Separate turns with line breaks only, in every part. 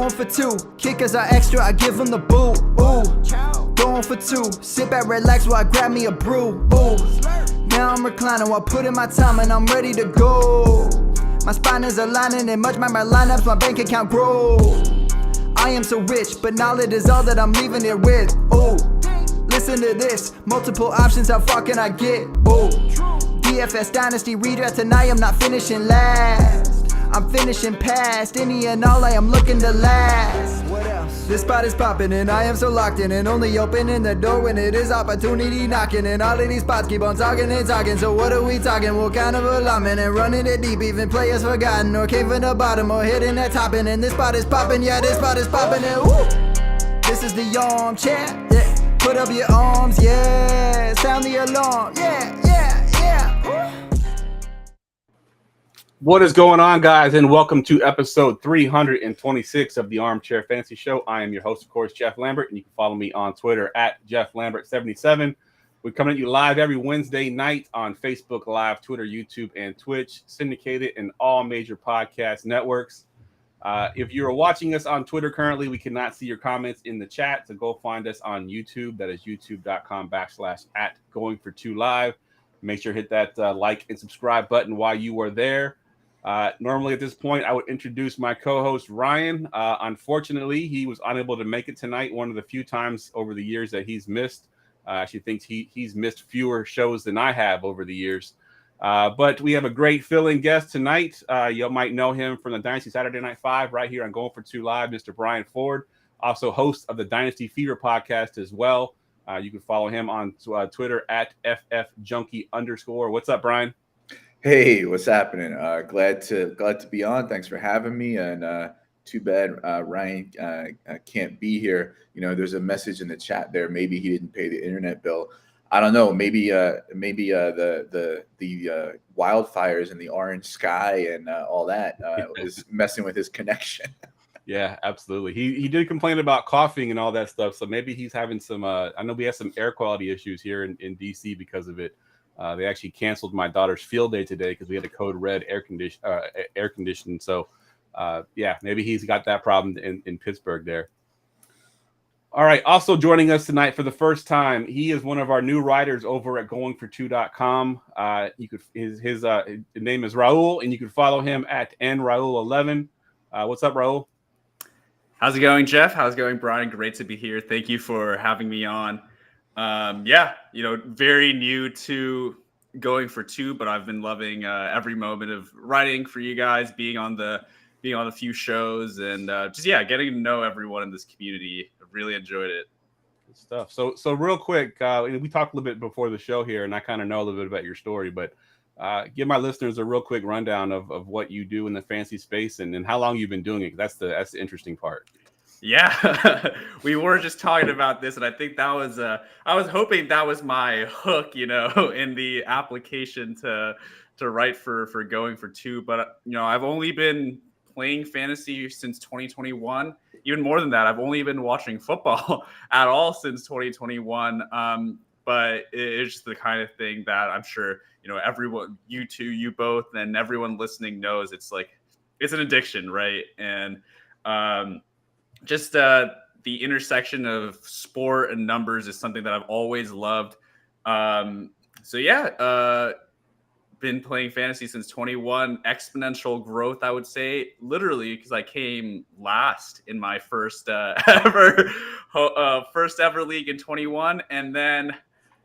Going for two, kickers are extra, I give them the boot. Ooh, going for two, sit back, relax while I grab me a brew. Ooh, now I'm reclining while putting my time and I'm ready to go. My spine is aligning and much my lineups, my bank account grow. I am so rich, but knowledge is all that I'm leaving it with. Ooh, listen to this, multiple options, how far can I get? Ooh, DFS Dynasty redraft tonight, I'm not finishing last. I'm finishing past any and all, I am looking to last. What else? This spot is popping and I am so locked in and only opening the door when it is opportunity knocking. And all of these spots keep on talking and talking. So what are we talking? What kind of alignment? And running it deep, even players forgotten or came from the bottom or hitting that top end. And this spot is popping, yeah, this spot is popping. And woo! This is the armchair, yeah. Put up your arms, yeah. Sound the alarm, yeah, yeah, yeah. Woo!
What is going on, guys, and welcome to episode 326 of the Armchair Fantasy Show. I am your host, of course, Geoff Lambert, and you can follow me on Twitter at JeoffLambert77. We're coming at you live every Wednesday night on Facebook Live, Twitter, YouTube, and Twitch, syndicated in all major podcast networks. If you're watching us on Twitter currently, we cannot see your comments in the chat, so go find us on YouTube. That is youtube.com/@GoingForTwoLive. Make sure to hit that like and subscribe button while you are there. Normally at this point, I would introduce my co-host, Ryan. Unfortunately, he was unable to make it tonight. One of the few times over the years that he's missed. She thinks he's missed fewer shows than I have over the years. But we have a great fill-in guest tonight. You might know him from the Dynasty Saturday Night 5 right here on Going for Two Live, Mr. Brian Ford, also host of the Dynasty Fever podcast as well. You can follow him on Twitter at FFJunkie_. What's up, Brian?
Hey, what's happening? Glad to be on. Thanks for having me. And too bad Ryan can't be here. You know, there's a message in the chat there. Maybe he didn't pay the internet bill. I don't know. Maybe the wildfires and the orange sky and all that is messing with his connection.
Yeah, absolutely. He did complain about coughing and all that stuff. So maybe he's having some. I know we have some air quality issues here in DC because of it. They actually canceled my daughter's field day today because we had a code red air conditioning. So, yeah, maybe he's got that problem in Pittsburgh there. All right. Also joining us tonight for the first time, he is one of our new writers over at goingfor2.com. His name is Rahul, and you can follow him at nrahul11. What's up, Rahul?
How's it going, Geoff? How's it going, Brian? Great to be here. Thank you for having me on. Yeah, very new to Going for Two, but I've been loving every moment of writing for you guys, being on a few shows, and getting to know everyone in this community. I've really enjoyed it.
Good stuff. So real quick, we talked a little bit before the show here, and I kind of know a little bit about your story, but give my listeners a real quick rundown of what you do in the fantasy space and how long you've been doing it. That's the interesting part.
Yeah, we were just talking about this, and I think that was I was hoping that was my hook, in the application to write for Going for Two. But I've only been playing fantasy since 2021. Even more than that, I've only been watching football at all since 2021. But it's just the kind of thing that I'm sure everyone, you two, you both, and everyone listening knows. It's an addiction, right? And just the intersection of sport and numbers is something that I've always loved. Been playing fantasy since 21. Exponential growth, I would say, literally, because I came last in my first ever league in 21, and then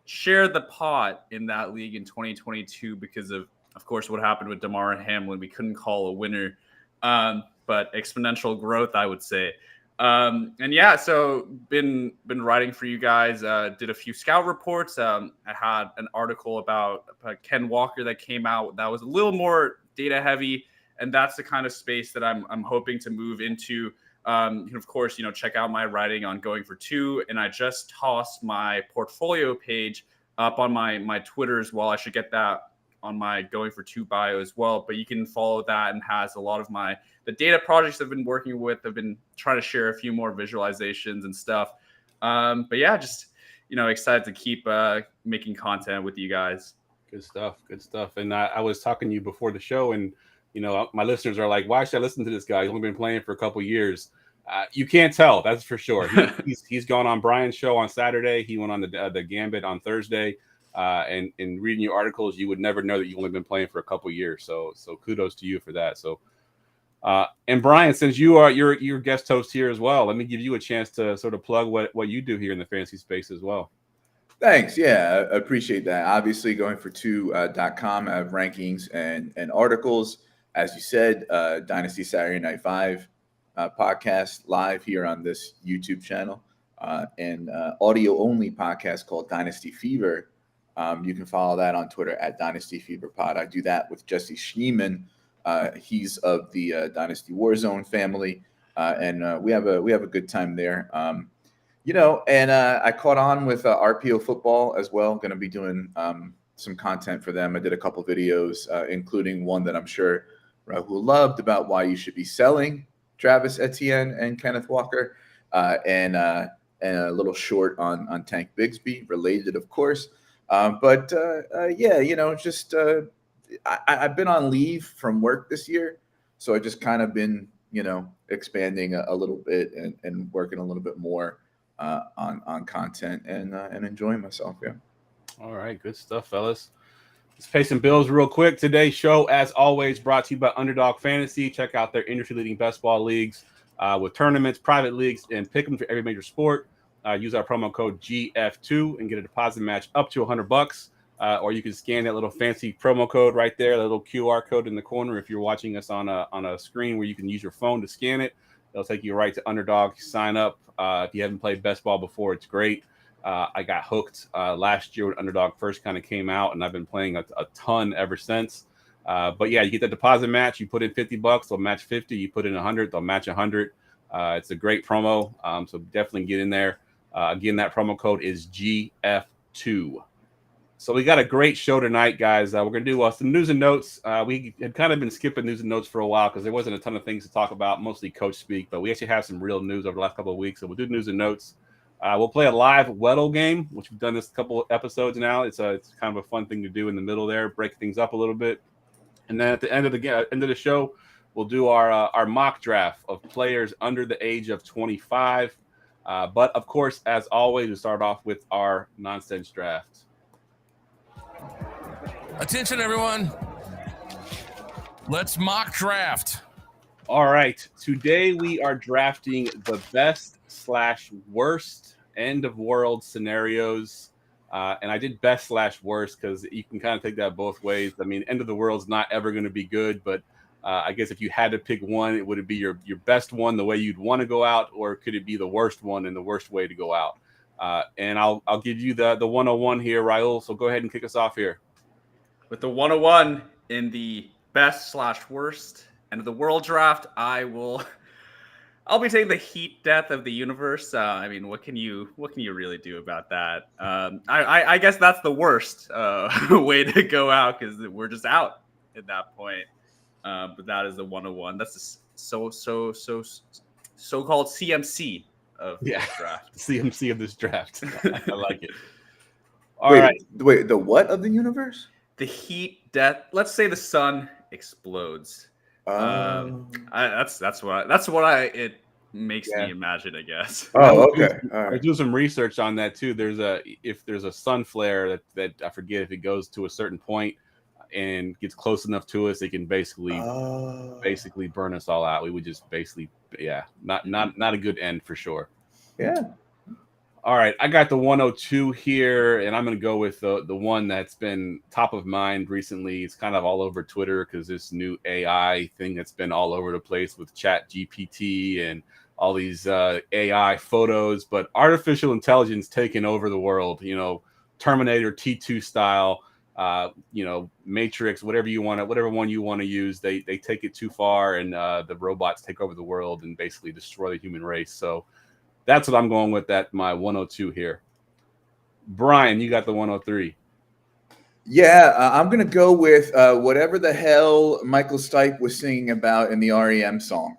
shared the pot in that league in 2022 because of course, what happened with Damar and Hamlin. We couldn't call a winner, but exponential growth, I would say. So been writing for you guys, did a few scout reports. I had an article about Ken Walker that came out that was a little more data heavy. And that's the kind of space that I'm hoping to move into. Of course, check out my writing on Going for Two. And I just tossed my portfolio page up on my Twitter as well. I should get that on my Going for Two bio as well, but you can follow that and has a lot of the data projects I've been working with. I've been trying to share a few more visualizations and stuff. Excited to keep making content with you guys.
Good stuff. And I was talking to you before the show, and my listeners are like, why should I listen to this guy? He's only been playing for a couple years. You can't tell, that's for sure. He's gone on Brian's show on Saturday. He went on the Gambit on Thursday. And reading your articles, you would never know that you've only been playing for a couple years. So kudos to you for that. So, and Brian, since you're guest host here as well, let me give you a chance to sort of plug what you do here in the fantasy space as well.
Thanks. Yeah, I appreciate that. Obviously, going for two.com, I have rankings and articles. As you said, Dynasty Saturday Night 5 podcast live here on this YouTube channel, and audio only podcast called Dynasty Fever. You can follow that on Twitter at Dynasty Fever Pod. I do that with Jesse Schneeman. He's of the Dynasty Warzone family, and we have a good time there. And I caught on with RPO Football as well. Going to be doing some content for them. I did a couple videos, including one that I'm sure Rahul loved about why you should be selling Travis Etienne and Kenneth Walker, and a little short on Tank Bigsby, related, of course. I've been on leave from work this year, so I just kind of been, expanding a little bit and working a little bit more on content and enjoying myself. Yeah.
All right, good stuff, fellas. Let's pay some bills real quick. Today's show, as always, brought to you by Underdog Fantasy. Check out their industry-leading best ball leagues with tournaments, private leagues, and pick them for every major sport. Use our promo code GF2 and get a deposit match up to $100. Or you can scan that little fancy promo code right there, that little QR code in the corner. If you're watching us on a screen where you can use your phone to scan it, it'll take you right to Underdog. Sign up. If you haven't played best ball before, it's great. I got hooked last year when Underdog first kind of came out, and I've been playing a ton ever since. But yeah, you get that deposit match. You put in $50, they'll match 50. You put in 100, they'll match 100. It's a great promo, so definitely get in there. Again, that promo code is GF2. So we got a great show tonight, guys. We're going to do some news and notes. We had kind of been skipping news and notes for a while because there wasn't a ton of things to talk about, mostly coach speak. But we actually have some real news over the last couple of weeks. So we'll do news and notes. We'll play a live Weddle game, which we've done this couple of episodes now. It's kind of a fun thing to do in the middle there, break things up a little bit. And then at the end of the show, we'll do our mock draft of players under the age of 25. But of course, as always, we start off with our nonsense draft.
Attention, everyone. Let's mock draft.
All right. Today we are drafting the best/worst end of world scenarios. And I did best/worst because you can kind of take that both ways. I mean, end of the world's not ever going to be good, but I guess if you had to pick one, would it be your best one, the way you'd want to go out, or could it be the worst one and the worst way to go out? And I'll give you the 101 here, Rahul. So go ahead and kick us off here.
With the 101 in the best/worst end of the world draft, I'll be taking the heat death of the universe. I mean, what can you really do about that? I guess that's the worst way to go out because we're just out at that point. But that is the 101. That's the so-called CMC of this draft.
CMC of this draft. I like it. All right.
Wait, the what of the universe?
The heat death. Let's say the sun explodes. That's what it makes me imagine, I guess.
Oh, okay. All
right. I do some research on that too. If there's a sun flare that I forget if it goes to a certain point and gets close enough to us, it can basically burn us all out. We would just basically, not a good end for sure.
Yeah.
All right, I got the 102 here, and I'm going to go with the one that's been top of mind recently. It's kind of all over Twitter because this new AI thing that's been all over the place with Chat GPT and all these AI photos, but artificial intelligence taking over the world, Terminator T2 style, Matrix, whatever one you want to use, they take it too far, and the robots take over the world and basically destroy the human race. So that's what I'm going with. That my 102 here. Brian, you got the 103.
Yeah, I'm gonna go with whatever the hell Michael Stipe was singing about in the REM song.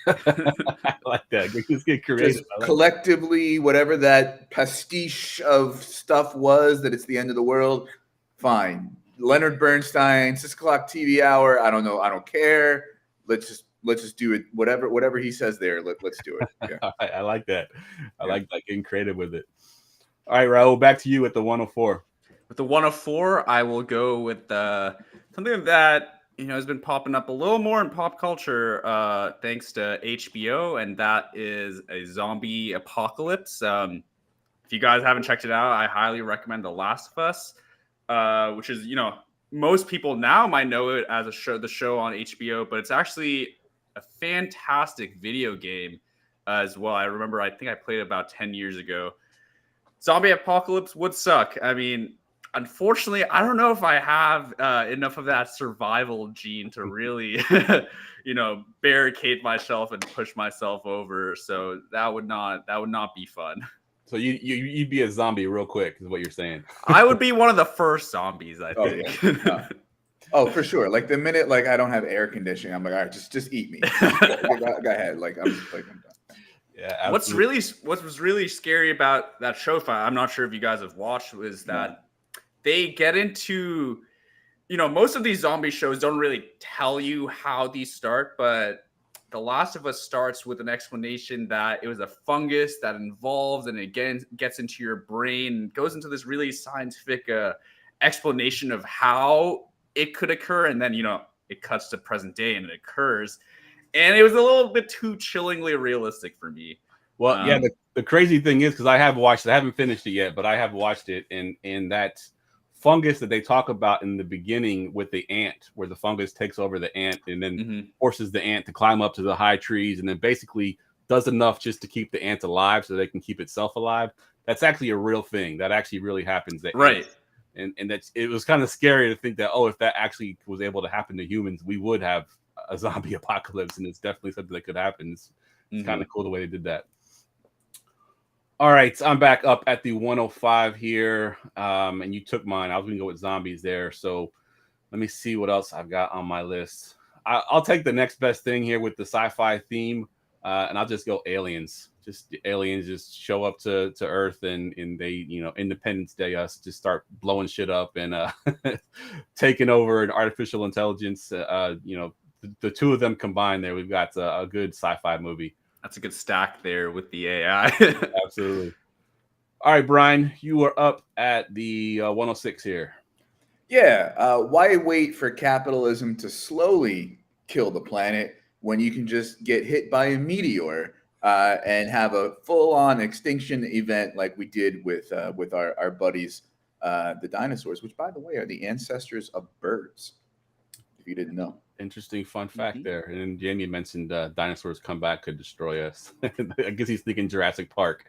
I like that. Let's get creative.
Collectively, whatever that pastiche of stuff was, that it's the end of the world. Fine. Leonard Bernstein, 6 o'clock TV hour. I don't know. I don't care. Let's just let's just do it. Whatever he says there, let's do it. Yeah.
I like that. I like getting creative with it. All right, Rahul, back to you at the 104.
With the 104, I will go with something that has been popping up a little more in pop culture thanks to HBO, and that is a zombie apocalypse. If you guys haven't checked it out, I highly recommend The Last of Us, which is, most people now might know it as the show on HBO, but it's actually a fantastic video game as well. I think I played it about 10 years ago. Zombie apocalypse would suck. I mean, unfortunately, I don't know if I have enough of that survival gene to really, barricade myself and push myself over. So that would not be fun.
So you'd be a zombie real quick, is what you're saying.
I would be one of the first zombies, I think.
Yeah. Oh, for sure. Like the minute I don't have air conditioning, I'm like, all right, just eat me. Go ahead. Like I'm done.
Yeah. Absolutely.
What was really scary about that show, I'm not sure if you guys have watched, was that they get into, most of these zombie shows don't really tell you how these start, but The Last of Us starts with an explanation that it was a fungus that involved, and again gets into your brain, goes into this really scientific explanation of how it could occur, and then it cuts to present day and it occurs, and it was a little bit too chillingly realistic for me.
Well, yeah, the crazy thing is, because I have watched it, I haven't finished it yet, but I have watched it, and that fungus that they talk about in the beginning with the ant, where the fungus takes over the ant and then forces the ant to climb up to the high trees, and then basically does enough just to keep the ant alive so they can keep itself alive. That's actually a real thing. That actually really happens.
Right.
And that's, it was kind of scary to think that, if that actually was able to happen to humans, we would have a zombie apocalypse, and it's definitely something that could happen. It's kind of cool the way they did that. All right, I'm back up at the 105 here, and you took mine. I was going to go with zombies there, so let me see what else I've got on my list. I'll take the next best thing here with the sci-fi theme, and I'll just go aliens. Just aliens just show up to Earth, and they, Independence Day us, just start blowing shit up and taking over an artificial intelligence. The two of them combined there, we've got a good sci-fi movie.
That's a good stack there with the AI.
Absolutely. All right, Brian, you are up at the 106 here.
Yeah. Why wait for capitalism to slowly kill the planet when you can just get hit by a meteor and have a full-on extinction event like we did with our buddies, the dinosaurs, which, by the way, are the ancestors of birds, if you didn't know.
Interesting fun fact there. And then Jamie mentioned dinosaurs come back could destroy us. I guess he's thinking Jurassic Park.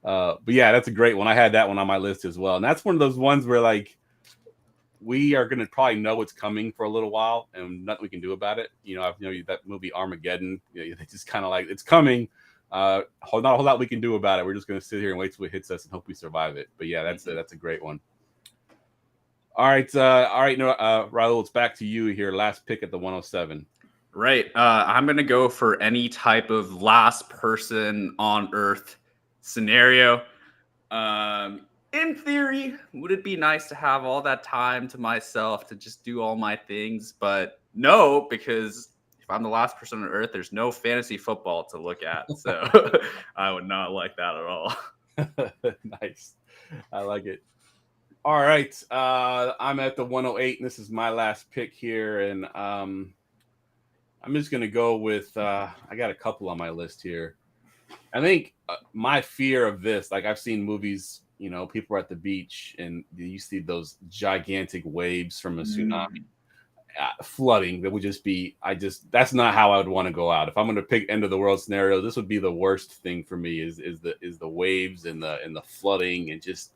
But yeah, that's a great one. I had that one on my list as well. And that's one of those ones where we are going to probably know it's coming for a little while and nothing we can do about it. That movie Armageddon, they just kind of it's coming. Not a whole lot we can do about it. We're just going to sit here and wait till it hits us and hope we survive it. But yeah, that's a great one. All right, Rahul, it's back to you here. Last pick at the 107.
Right. I'm going to go for any type of last person on Earth scenario. In theory, would it be nice to have all that time to myself to just do all my things? But no, because if I'm the last person on Earth, there's no fantasy football to look at. So I would not like that at all.
Nice. I like it. All right, I'm at the 108, and this is my last pick here, and I'm just going to go with, I got a couple on my list here. I think my fear of this, I've seen movies, people are at the beach, and you see those gigantic waves from a tsunami, flooding, that would just be, that's not how I would want to go out. If I'm going to pick end of the world scenario, this would be the worst thing for me, is the waves and the flooding, and just,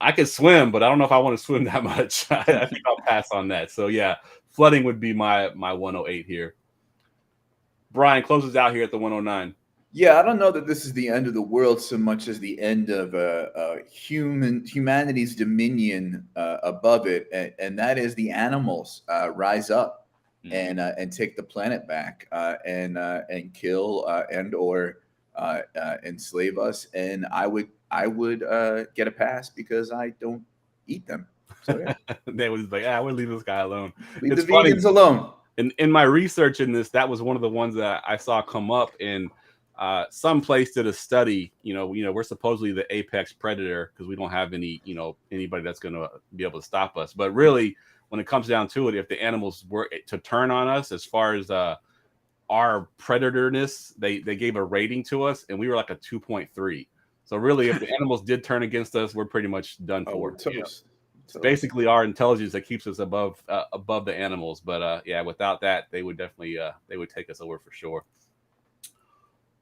I could swim, but I don't know if I want to swim that much. I think I'll pass on that. So yeah, flooding would be my 108 here. Brian closes out here at the 109.
Yeah, I don't know that this is the end of the world so much as the end of humanity's dominion above it, and that is the animals rise up and take the planet back and kill and or enslave us. And I would get a pass because I don't eat them. So yeah.
They was like, we'll leave this guy alone.
Leave the vegans alone.
in my research in this, that was one of the ones that I saw come up in some place did a study. We're supposedly the apex predator because we don't have anybody that's going to be able to stop us. But really, when it comes down to it, if the animals were to turn on us, as far as our predatorness, they gave a rating to us, and we were like a 2.3. So really, if the animals did turn against us, we're pretty much done for. It's basically our intelligence that keeps us above the animals. But without that, they would definitely they would take us over for sure.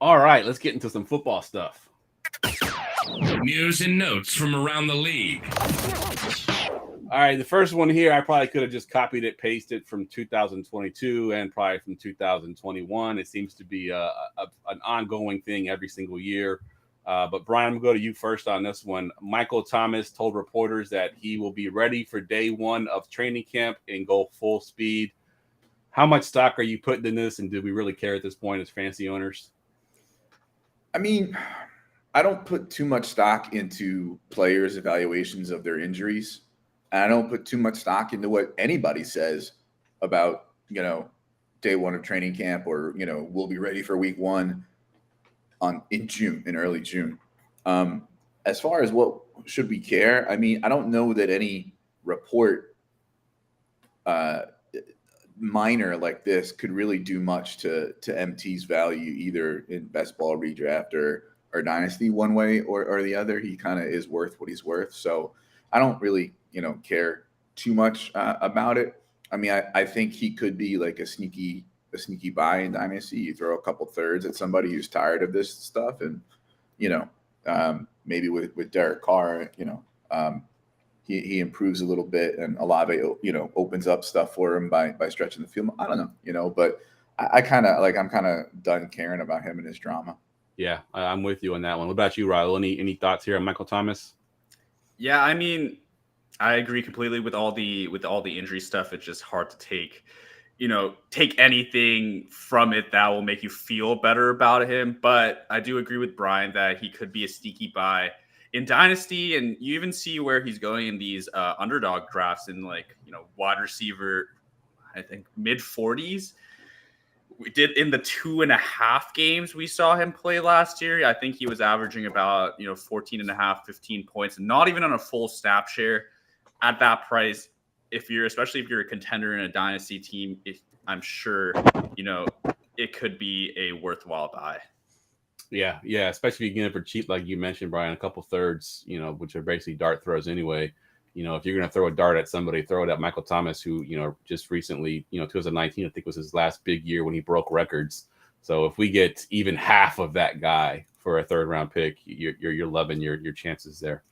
All right, let's get into some football stuff.
News and notes from around the league.
All right, the first one here, I probably could have just copied it, pasted from 2022 and probably from 2021. It seems to be an ongoing thing every single year. But Brian, I'm going to go to you first on this one. Michael Thomas told reporters that he will be ready for day one of training camp and go full speed. How much stock are you putting in this, and do we really care at this point as fantasy owners?
I mean, I don't put too much stock into players' evaluations of their injuries. And I don't put too much stock into what anybody says about, day one of training camp or, we'll be ready for week one in early June. As far as what should we care? I mean, I don't know that any report minor like this could really do much to MT's value either in best ball redraft or dynasty one way or the other. He kind of is worth what he's worth. So I don't really, care too much about it. I mean, I think he could be like a sneaky buy in dynasty. You throw a couple thirds at somebody who's tired of this stuff, and maybe with Derek Carr, he improves a little bit, and Olave, opens up stuff for him by stretching the field. I don't know, but I'm kind of done caring about him and his drama.
Yeah, I'm with you on that one. What about you, Rahul? Any thoughts here on Michael Thomas?
Yeah, I mean, I agree completely with all the injury stuff. It's just hard to take anything from it that will make you feel better about him. But I do agree with Brian that he could be a sneaky buy in dynasty, and you even see where he's going in these underdog drafts in wide receiver, I think mid 40s. We did in the 2.5 games we saw him play last year. I think he was averaging about 14.5, 15 points, and not even on a full snap share at that price. Especially if you're a contender in a dynasty team, I'm sure it could be a worthwhile buy.
Yeah, especially if you get it for cheap, like you mentioned, Brian, a couple thirds, which are basically dart throws anyway. If you're going to throw a dart at somebody, throw it at Michael Thomas, who, just recently, 2019, I think was his last big year when he broke records. So if we get even half of that guy for a third round pick, you're loving your chances there.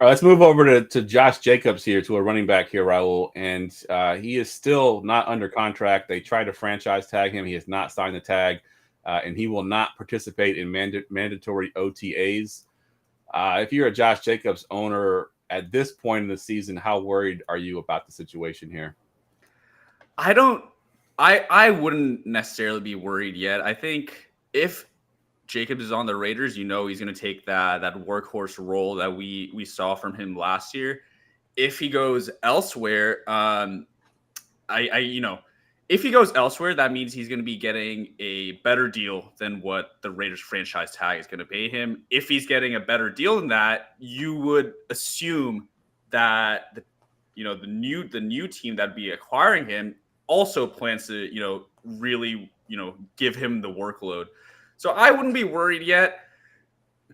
All right, let's move over to Josh Jacobs here, to a running back here, Rahul. And he is still not under contract. They tried to franchise tag him. He has not signed the tag, and he will not participate in mandatory OTAs. If you're a Josh Jacobs owner at this point in the season, how worried are you about the situation here?
I wouldn't necessarily be worried yet. I think if Jacobs is on the Raiders, he's going to take that workhorse role that we saw from him last year. If he goes elsewhere, if he goes elsewhere, that means he's going to be getting a better deal than what the Raiders franchise tag is going to pay him. If he's getting a better deal than that, you would assume that the new team that'd be acquiring him also plans to really give him the workload. So I wouldn't be worried yet.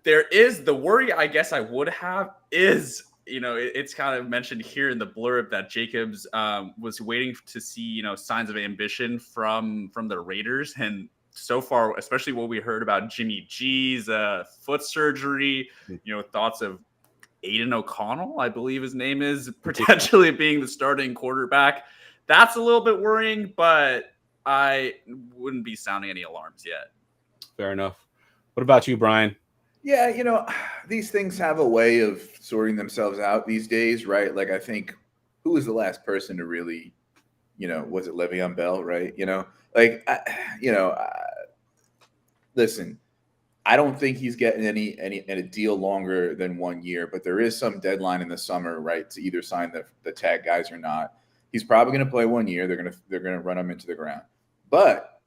There is the worry I guess I would have is, it's kind of mentioned here in the blurb that Jacobs was waiting to see, signs of ambition from the Raiders. And so far, especially what we heard about Jimmy G's foot surgery, thoughts of Aiden O'Connell, I believe his name is, potentially being the starting quarterback. That's a little bit worrying, but I wouldn't be sounding any alarms yet.
Fair enough. What about you, Brian?
Yeah, these things have a way of sorting themselves out these days, right? Like, I think, who was the last person to really, was it Le'Veon Bell, right? Listen, I don't think he's getting any deal longer than 1 year, but there is some deadline in the summer, right, to either sign the tag guys or not. He's probably going to play 1 year. They're gonna run him into the ground. But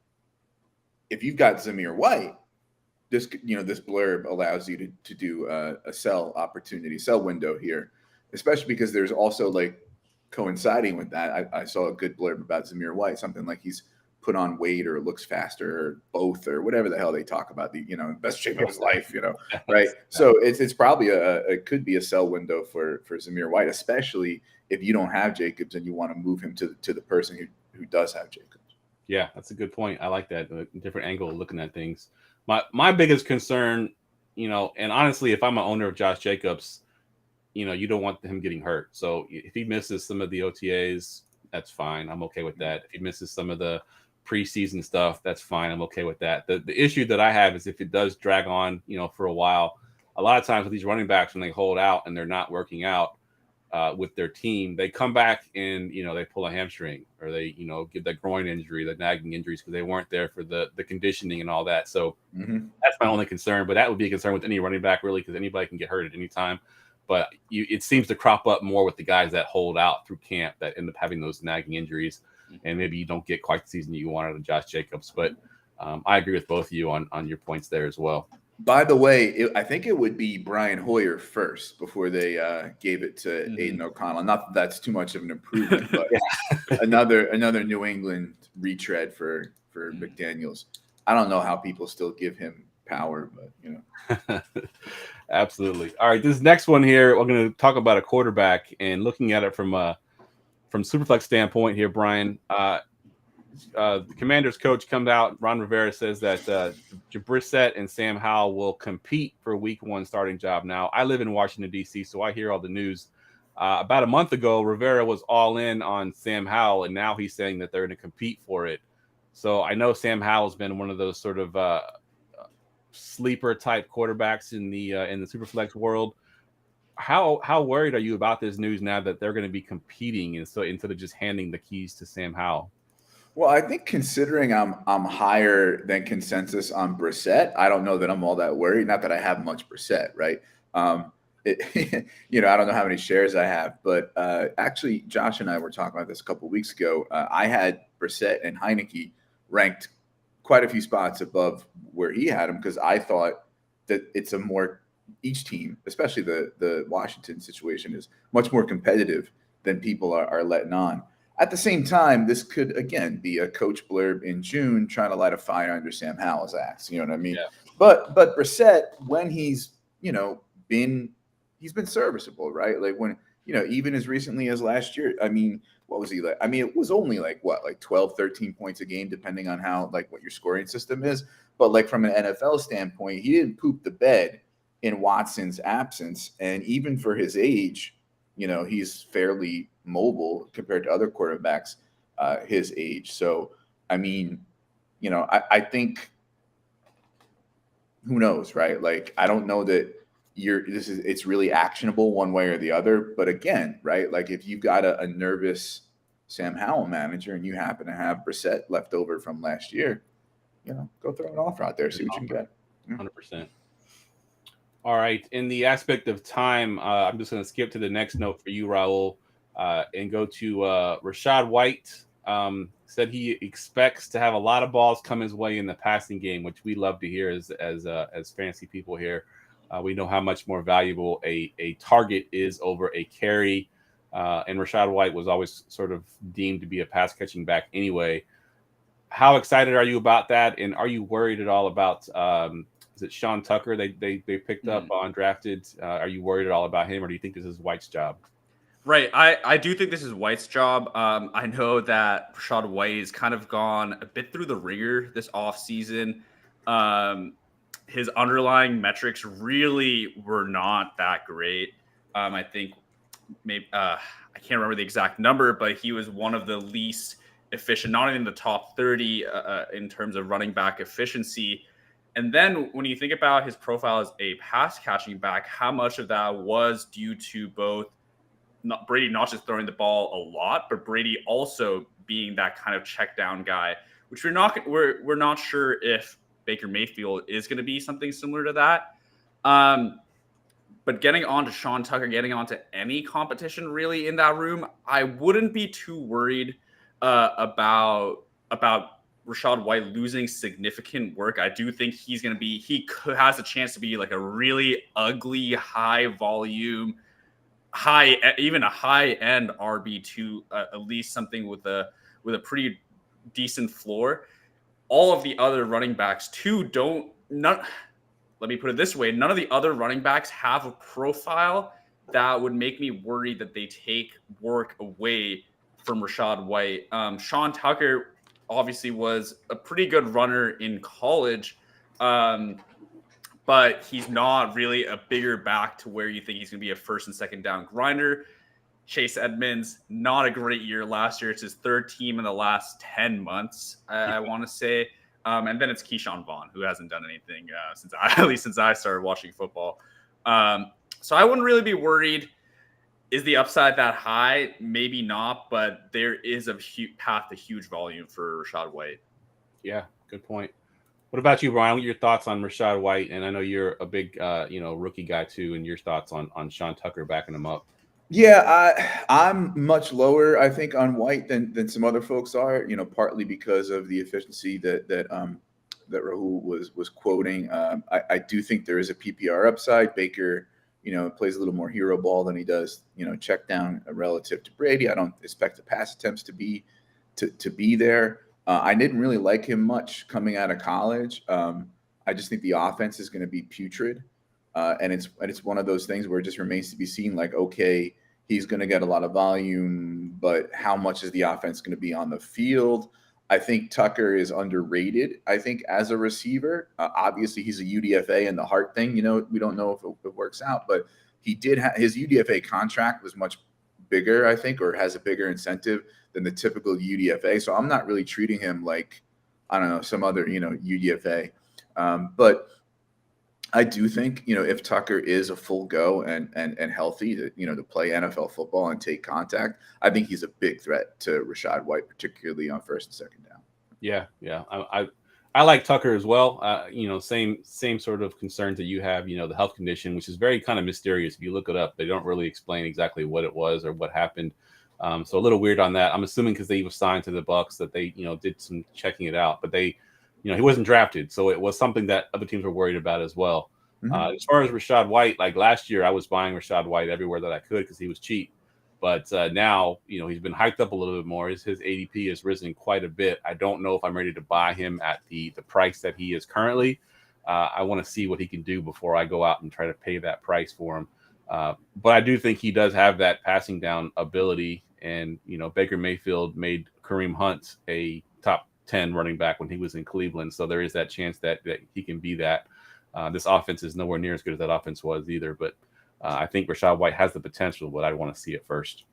if you've got Zamir White, this blurb allows you to do a sell window here, especially because there's also like coinciding with that. I saw a good blurb about Zamir White, something like he's put on weight or looks faster or both or whatever the hell they talk about, the best shape of his life, right? So it's probably it could be a sell window for Zamir White, especially if you don't have Jacobs and you want to move him to the person who does have Jacobs.
Yeah, that's a good point. I like that, a different angle of looking at things. My biggest concern, and honestly, if I'm an owner of Josh Jacobs, you don't want him getting hurt. So if he misses some of the OTAs, that's fine. I'm okay with that. If he misses some of the preseason stuff, that's fine. I'm okay with that. The issue that I have is if it does drag on, for a while, a lot of times with these running backs, when they hold out and they're not working out with their team, they come back and, they pull a hamstring or they, get that groin injury, the nagging injuries because they weren't there for the conditioning and all that. So that's my only concern. But that would be a concern with any running back, really, because anybody can get hurt at any time. But it seems to crop up more with the guys that hold out through camp that end up having those nagging injuries. And maybe you don't get quite the season you wanted of Josh Jacobs. But I agree with both of you on your points there as well.
By the way, I think it would be Brian Hoyer first before they gave it to Aiden O'Connell. Not that that's too much of an improvement, but another New England retread for McDaniels. I don't know how people still give him power, but
Absolutely. All right, this next one here, we're going to talk about a quarterback and looking at it from Superflex standpoint here, Brian. The Commanders coach comes out. Ron Rivera says that Brissett and Sam Howell will compete for Week 1 starting job. Now, I live in Washington, D.C., so I hear all the news. About a month ago, Rivera was all in on Sam Howell, and now he's saying that they're going to compete for it. So I know Sam Howell's been one of those sort of sleeper type quarterbacks in the Superflex world. How worried are you about this news now that they're going to be competing, and so instead of just handing the keys to Sam Howell?
Well, I think considering I'm higher than consensus on Brissett, I don't know that I'm all that worried. Not that I have much Brissett, right? I don't know how many shares I have, but actually, Josh and I were talking about this a couple of weeks ago. I had Brissett and Heineke ranked quite a few spots above where he had him because I thought that it's each team, especially the Washington situation, is much more competitive than people are letting on. At the same time, this could, again, be a coach blurb in June trying to light a fire under Sam Howell's ass. You know what I mean? Yeah. But Brissett, when he's been serviceable, right? Like when, even as recently as last year, I mean, what was he like? I mean, it was only like 12, 13 points a game, depending on how, what your scoring system is. But like from an NFL standpoint, he didn't poop the bed in Watson's absence. And even for his age, he's fairly mobile compared to other quarterbacks his age. So, I mean, I think, who knows, right? Like, I don't know that it's really actionable one way or the other. But again, right, like if you've got a nervous Sam Howell manager and you happen to have Brissett left over from last year, go throw an offer out there, see what you can get.
100%. All right. In the aspect of time, I'm just going to skip to the next note for you, Rahul, and go to Rachaad White. Said he expects to have a lot of balls come his way in the passing game, which we love to hear as fantasy people here. We know how much more valuable a target is over a carry, and Rachaad White was always sort of deemed to be a pass catching back anyway. How excited are you about that? And are you worried at all about is it Sean Tucker they picked up undrafted? Are you worried at all about him, or do you think this is White's job?
Right. I do think this is White's job. I know that Rachaad White has kind of gone a bit through the ringer this offseason. His underlying metrics really were not that great. I think maybe I can't remember the exact number, but he was one of the least efficient, not even in the top 30 in terms of running back efficiency. And then when you think about his profile as a pass catching back, how much of that was due to both Brady not just throwing the ball a lot, but Brady also being that kind of check down guy, which we're not sure if Baker Mayfield is going to be something similar to that. But getting on to Sean Tucker, getting on to any competition really in that room, I wouldn't be too worried about Rachaad White losing significant work. I do think he has a chance to be like a really ugly, high volume, even a high end RB2, at least something with a pretty decent floor. All of the other running backs too let me put it this way. None of the other running backs have a profile that would make me worried that they take work away from Rachaad White. Sean Tucker obviously was a pretty good runner in college, but he's not really a bigger back to where you think he's going to be a first and second down grinder. Chase Edmonds, not a great year last year. It's his third team in the last 10 months, I want to say. And then it's Keyshawn Vaughn, who hasn't done anything since I started watching football. So I wouldn't really be worried. Is the upside that high? Maybe not, but there is a path to huge volume for Rachaad White.
Yeah, good point. What about you, Brian? What are your thoughts on Rachaad White? And I know you're a big, rookie guy too, and your thoughts on Sean Tucker backing him up.
Yeah, I'm much lower, I think, on White than some other folks are. Partly because of the efficiency that Rahul was quoting. I do think there is a PPR upside. Baker, plays a little more hero ball than he does, check down relative to Brady. I don't expect the pass attempts to be there. I didn't really like him much coming out of college. I just think the offense is going to be putrid. And it's one of those things where it just remains to be seen, like, okay, he's going to get a lot of volume, but how much is the offense going to be on the field? I think Tucker is underrated, I think, as a receiver. Obviously, he's a UDFA and the heart thing, we don't know if it works out, but he did his UDFA contract was much bigger, I think, or has a bigger incentive than the typical UDFA. So I'm not really treating him like, I don't know, some other, UDFA. But I do think, if Tucker is a full go and healthy to play NFL football and take contact, I think he's a big threat to Rachaad White, particularly on first and second down.
Yeah. I like Tucker as well. Same sort of concerns that you have, the health condition, which is very kind of mysterious. If you look it up, they don't really explain exactly what it was or what happened. So a little weird on that. I'm assuming because they were signed to the Bucs that they, did some checking it out, but they, he wasn't drafted. So it was something that other teams were worried about as well. Mm-hmm. As far as Rachaad White, like last year, I was buying Rachaad White everywhere that I could because he was cheap. But now, he's been hyped up a little bit more. His ADP has risen quite a bit. I don't know if I'm ready to buy him at the price that he is currently. I want to see what he can do before I go out and try to pay that price for him. But I do think he does have that passing down ability. And, Baker Mayfield made Kareem Hunt a top 10 running back when he was in Cleveland. So there is that chance that he can be that. This offense is nowhere near as good as that offense was either. But I think Rachaad White has the potential, but I want to see it first.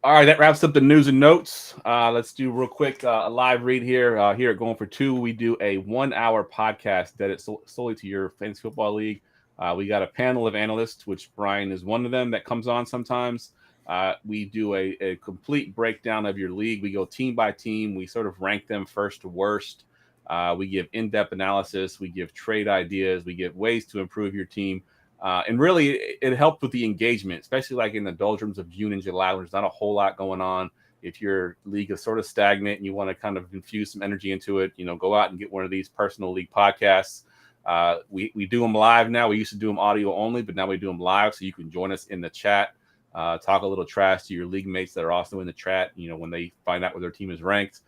All right, that wraps up the news and notes. Let's do real quick a live read here. Here at Going for Two, we do a 1-hour podcast that is solely to your fantasy football league. We got a panel of analysts, which Brian is one of them that comes on sometimes. We do a complete breakdown of your league. We go team by team. We sort of rank them first to worst. We give in-depth analysis. We give trade ideas. We give ways to improve your team. And really, it helped with the engagement, especially like in the doldrums of June and July, when there's not a whole lot going on. If your league is sort of stagnant and you want to kind of infuse some energy into it, go out and get one of these personal league podcasts. We do them live now. We used to do them audio only, but now we do them live, so you can join us in the chat, talk a little trash to your league mates that are also in the chat, when they find out where their team is ranked.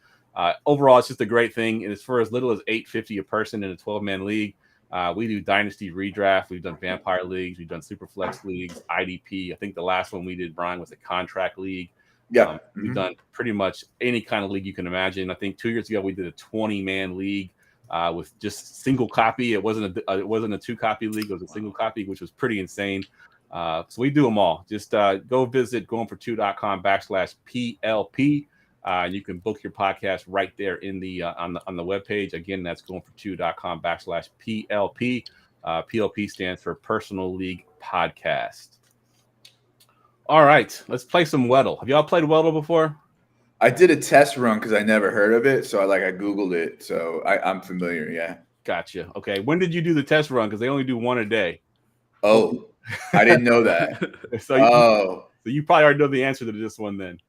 Overall, it's just a great thing. And it's for as little as $8.50 a person in a 12-man league. We do Dynasty redraft. We've done Vampire leagues. We've done Superflex leagues, IDP. I think the last one we did, Brian, was a contract league.
Yeah.
We've done pretty much any kind of league you can imagine. I think 2 years ago we did a 20-man league with just single copy. It wasn't a 2-copy league. It was a single copy, which was pretty insane. So we do them all. Just go visit goingfor2.com/PLP. You can book your podcast right there in the on the webpage. Again, that's goingfor2.com/PLP. PLP stands for Personal League Podcast. All right, let's play some Weddle. Have y'all played Weddle before?
I did a test run because I never heard of it, so I Googled it, so I'm familiar. Yeah.
Gotcha. Okay, when did you do the test run? Because they only do one a day.
Oh, I didn't know that.
So you probably already know the answer to this one then.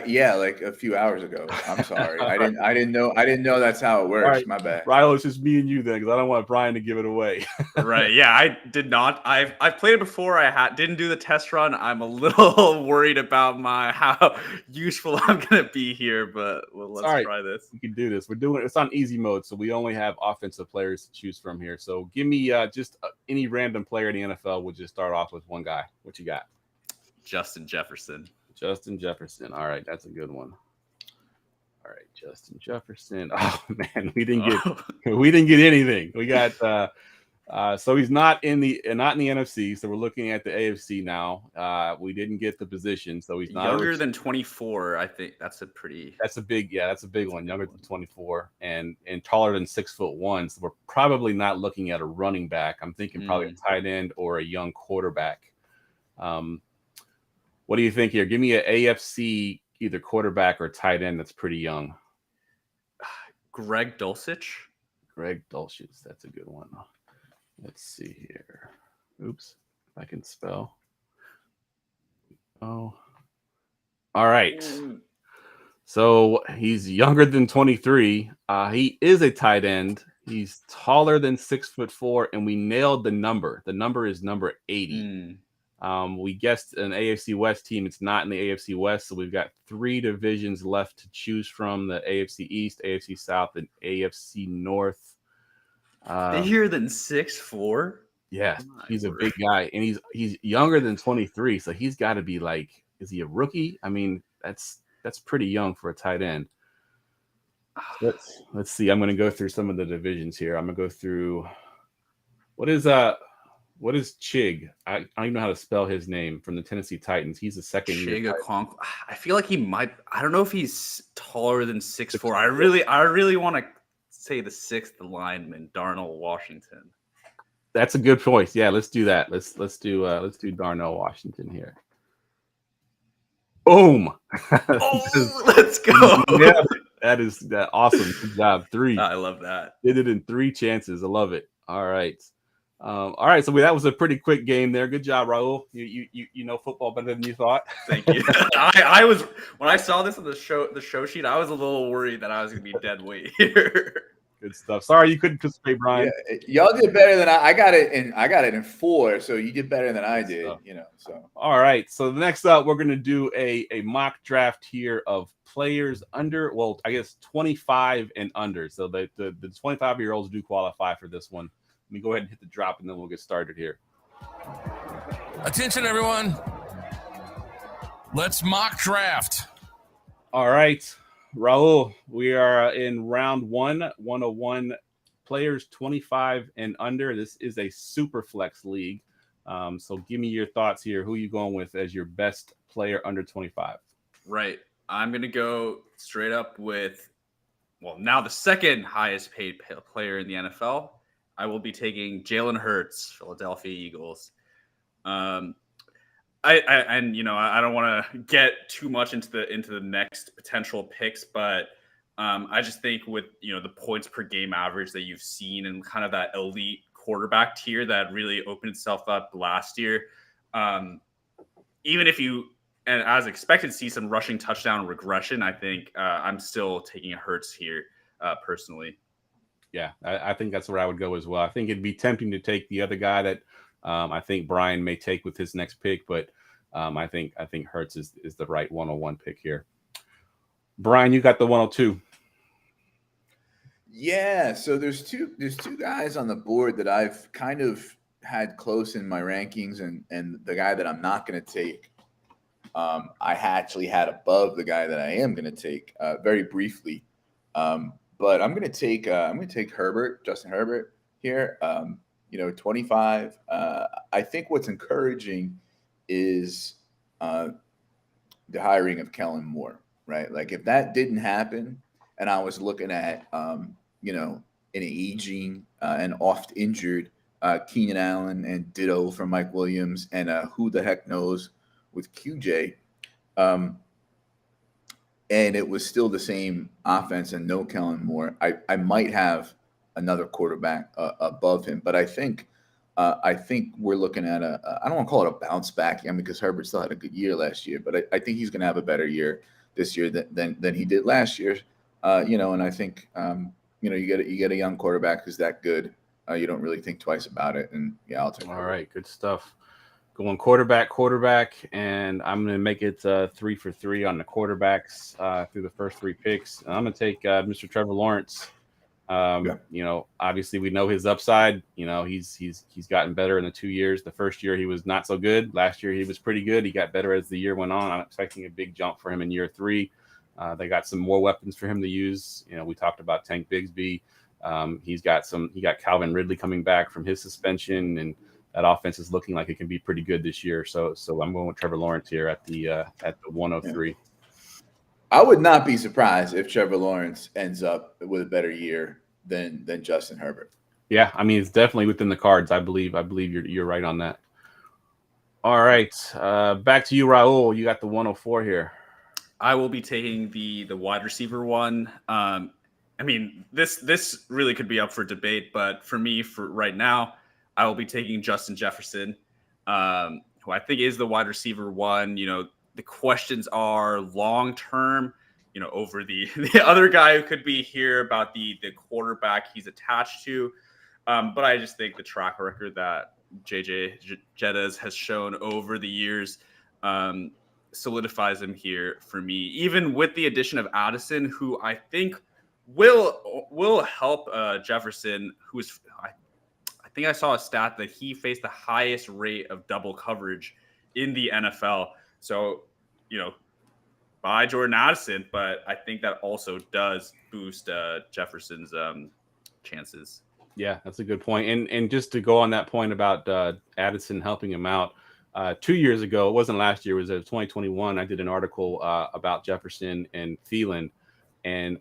Yeah, like a few hours ago. I'm sorry. I didn't know that's how it works.
Right.
My bad.
Rahul, it's just me and you then, because I don't want Brian to give it away.
Right. Yeah, I did not. I've played it before. Didn't do the test run. I'm a little worried about how useful I'm gonna be here, but let's try this.
We can do this. It's on easy mode, so we only have offensive players to choose from here. So give me just any random player in the NFL. We'll just start off with one guy. What you got?
Justin Jefferson.
Justin Jefferson. All right, that's a good one. All right, Justin Jefferson. Oh man, we didn't get anything. We got so he's not in the NFC. So we're looking at the AFC now. We didn't get the position, so he's not
younger than 24. I think that's a big
one. Younger than 24 and taller than 6'1". So we're probably not looking at a running back. I'm thinking probably a tight end or a young quarterback. What do you think here? Give me an AFC either quarterback or tight end that's pretty young.
Greg Dulcich.
That's a good one. Let's see here. Oops, if I can spell. Oh, all right. So he's younger than 23. He is a tight end. He's taller than 6'4", and we nailed the number. The number is number 80. We guessed an AFC West team. It's not in the AFC West, so we've got 3 divisions left to choose from: the AFC East, AFC South, and AFC North.
Bigger than 6'4"?
Yeah, he's a big guy, and he's younger than 23, so he's got to be like, is he a rookie? I mean, that's pretty young for a tight end. Let's see. I'm going to go through some of the divisions here. I'm going to go through what is Chig? I don't even know how to spell his name, from the Tennessee Titans. He's a second year.
I feel like he might. I don't know if he's taller than 6'4". I really want to say the 6th lineman, Darnell Washington.
That's a good choice. Yeah, let's do that. Let's do Darnell Washington here. Boom!
Let's go.
Yeah, that is awesome. Good job. 3.
I love that.
Did it in 3 chances. I love it. All right. So that was a pretty quick game there. Good job, Rahul. You know football better than you thought.
Thank you. I was, when I saw this on the show sheet, I was a little worried that I was going to be dead weight here.
Good stuff. Sorry you couldn't participate, Brian.
Yeah, y'all did better than I got it in 4, so you did better than I did. So
all right. So the next up, we're going to do a mock draft here of players under, 25 and under. So the 25-year-olds do qualify for this one. Let me go ahead and hit the drop, and then we'll get started here.
Attention, everyone. Let's mock draft.
All right, Rahul, we are in round 101, players 25 and under. This is a super flex league. So give me your thoughts here. Who are you going with as your best player under 25?
Right. I'm going to go straight up with, now the second highest paid player in the NFL. I will be taking Jalen Hurts, Philadelphia Eagles. I don't want to get too much into the next potential picks, but I just think with the points per game average that you've seen and kind of that elite quarterback tier that really opened itself up last year, even if you and as expected see some rushing touchdown regression, I think I'm still taking a Hurts here personally.
Yeah, I think that's where I would go as well. I think it'd be tempting to take the other guy that I think Brian may take with his next pick, but I think Hurts is the right 101 pick here. Brian, you got the 102.
Yeah, so there's two guys on the board that I've kind of had close in my rankings, and the guy that I'm not going to take, I actually had above the guy that I am going to take very briefly. But I'm going to take Justin Herbert here. 25. I think what's encouraging is the hiring of Kellen Moore, right? Like if that didn't happen, and I was looking at an aging and oft injured Keenan Allen and ditto from Mike Williams and who the heck knows with QJ. And it was still the same offense and no Kellen Moore. I might have another quarterback above him, but I think I think we're looking at I don't want to call it a bounce back, because Herbert still had a good year last year, but I think he's going to have a better year this year than he did last year. And I think you get a young quarterback who's that good. You don't really think twice about it, and I'll take
All right, good stuff. Going quarterback, and I'm going to make it 3 for 3 on the quarterbacks through the first 3 picks. And I'm going to take Mr. Trevor Lawrence. Obviously we know his upside. He's gotten better in the 2 years. The first year he was not so good. Last year he was pretty good. He got better as the year went on. I'm expecting a big jump for him in year 3. They got some more weapons for him to use. We talked about Tank Bigsby. He got Calvin Ridley coming back from his suspension, and that offense is looking like it can be pretty good this year. So I'm going with Trevor Lawrence here at the 103.
Yeah. I would not be surprised if Trevor Lawrence ends up with a better year than Justin Herbert.
Yeah, I mean, it's definitely within the cards. I believe you're right on that. All right, back to you, Rahul. You got the 104 here.
I will be taking the wide receiver one. I mean, this really could be up for debate, but for me, for right now, I will be taking Justin Jefferson, who I think is the wide receiver one. The questions are long term, over the other guy who could be here about the quarterback he's attached to. But I just think the track record that JJ Jettas has shown over the years solidifies him here for me, even with the addition of Addison, who I think will help Jefferson, who's I think I saw a stat that he faced the highest rate of double coverage in the NFL. So, by Jordan Addison, but I think that also does boost Jefferson's chances.
Yeah, that's a good point. And just to go on that point about Addison helping him out, 2 years ago, it wasn't last year, it was 2021. I did an article about Jefferson and Thielen, and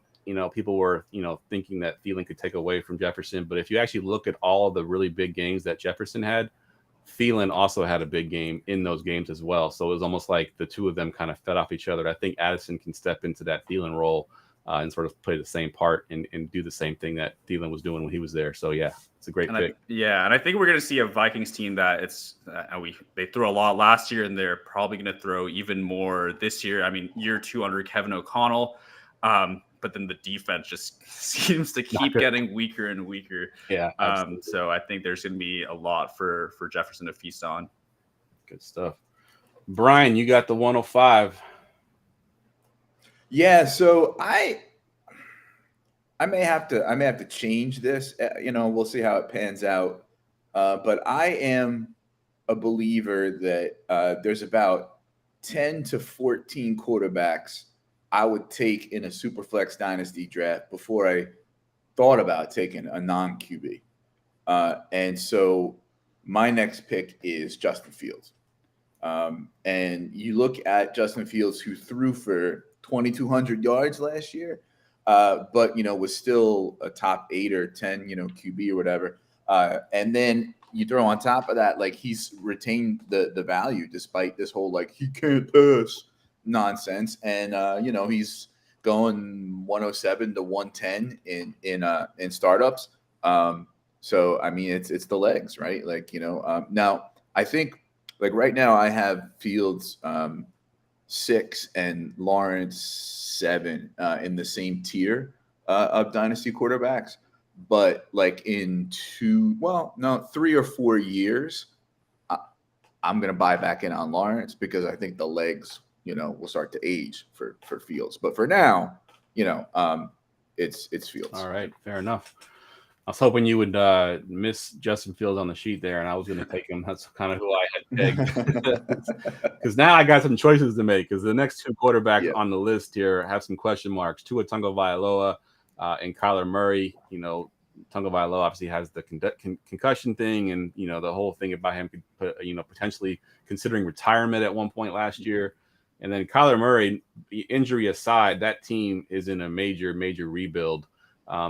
people were thinking that Thielen could take away from Jefferson. But if you actually look at all of the really big games that Jefferson had, Thielen also had a big game in those games as well. So it was almost like the two of them kind of fed off each other. I think Addison can step into that Thielen role and sort of play the same part and do the same thing that Thielen was doing when he was there. So yeah, it's a great pick.
And I think we're going to see a Vikings team that they threw a lot last year, and they're probably going to throw even more this year. I mean, year 2 under Kevin O'Connell. But then the defense just seems to keep getting weaker and weaker.
Yeah.
So I think there's going to be a lot for Jefferson to feast on.
Good stuff. Brian, you got the 105.
Yeah. So I may have to change this. We'll see how it pans out. But I am a believer that there's about 10 to 14 quarterbacks I would take in a Superflex Dynasty draft before I thought about taking a non-QB. And so my next pick is Justin Fields. And you look at Justin Fields, who threw for 2,200 yards last year, but, was still a top 8 or 10, QB or whatever. And then you throw on top of that, like, he's retained the value despite this whole, like, he can't pass nonsense. And he's going 107 to 110 in startups. So I mean, it's the legs, right? Like, now I think, like, right now I have Fields 6 and Lawrence 7 in the same tier of dynasty quarterbacks. But like in 3 or 4 years, I'm going to buy back in on Lawrence because I think the legs will start to age for Fields. But for now, it's Fields.
All right, fair enough. I was hoping you would miss Justin Fields on the sheet there, and I was going to take him. That's kind of who I had pegged. Because now I got some choices to make, because the next 2 quarterbacks on the list here have some question marks. Tua Tagovailoa and Kyler Murray. Tagovailoa obviously has the concussion thing, and, the whole thing about him could potentially considering retirement at one point last year. And then Kyler Murray, injury aside, that team is in a major, major rebuild.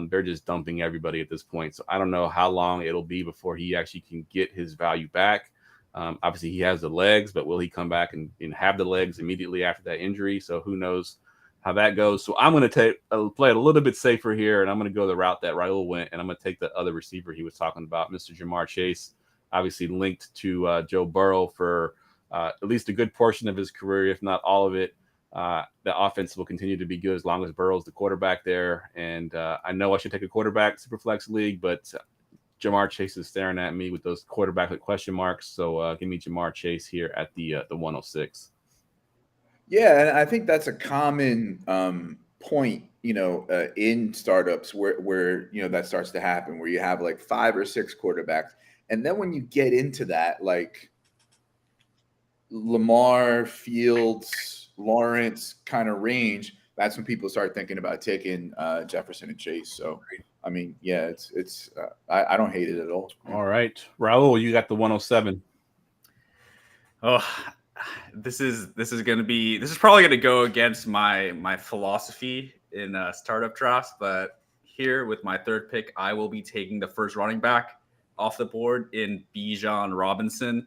They're just dumping everybody at this point. So I don't know how long it'll be before he actually can get his value back. Obviously, he has the legs, but will he come back and have the legs immediately after that injury? So who knows how that goes. So I'm going to play it a little bit safer here, and I'm going to go the route that Rahul went, and I'm going to take the other receiver he was talking about, Mr. Jamar Chase. obviously linked to Joe Burrow for at least a good portion of his career, if not all of it. The offense will continue to be good as long as Burrow's the quarterback there. And I know I should take a quarterback Superflex league, but Jamar Chase is staring at me with those quarterback with question marks. So give me Jamar Chase here at the 106.
Yeah, and I think that's a common point, in startups where that starts to happen, where you have like 5 or 6 quarterbacks, and then when you get into that, like Lamar, Fields, Lawrence kind of range, that's when people start thinking about taking Jefferson and Chase. So, I mean, yeah, it's I don't hate it at all.
All right, Rahul, you got the 107.
Oh, this is probably gonna go against my philosophy in startup drafts, but here with my third pick, I will be taking the first running back off the board in Bijan Robinson.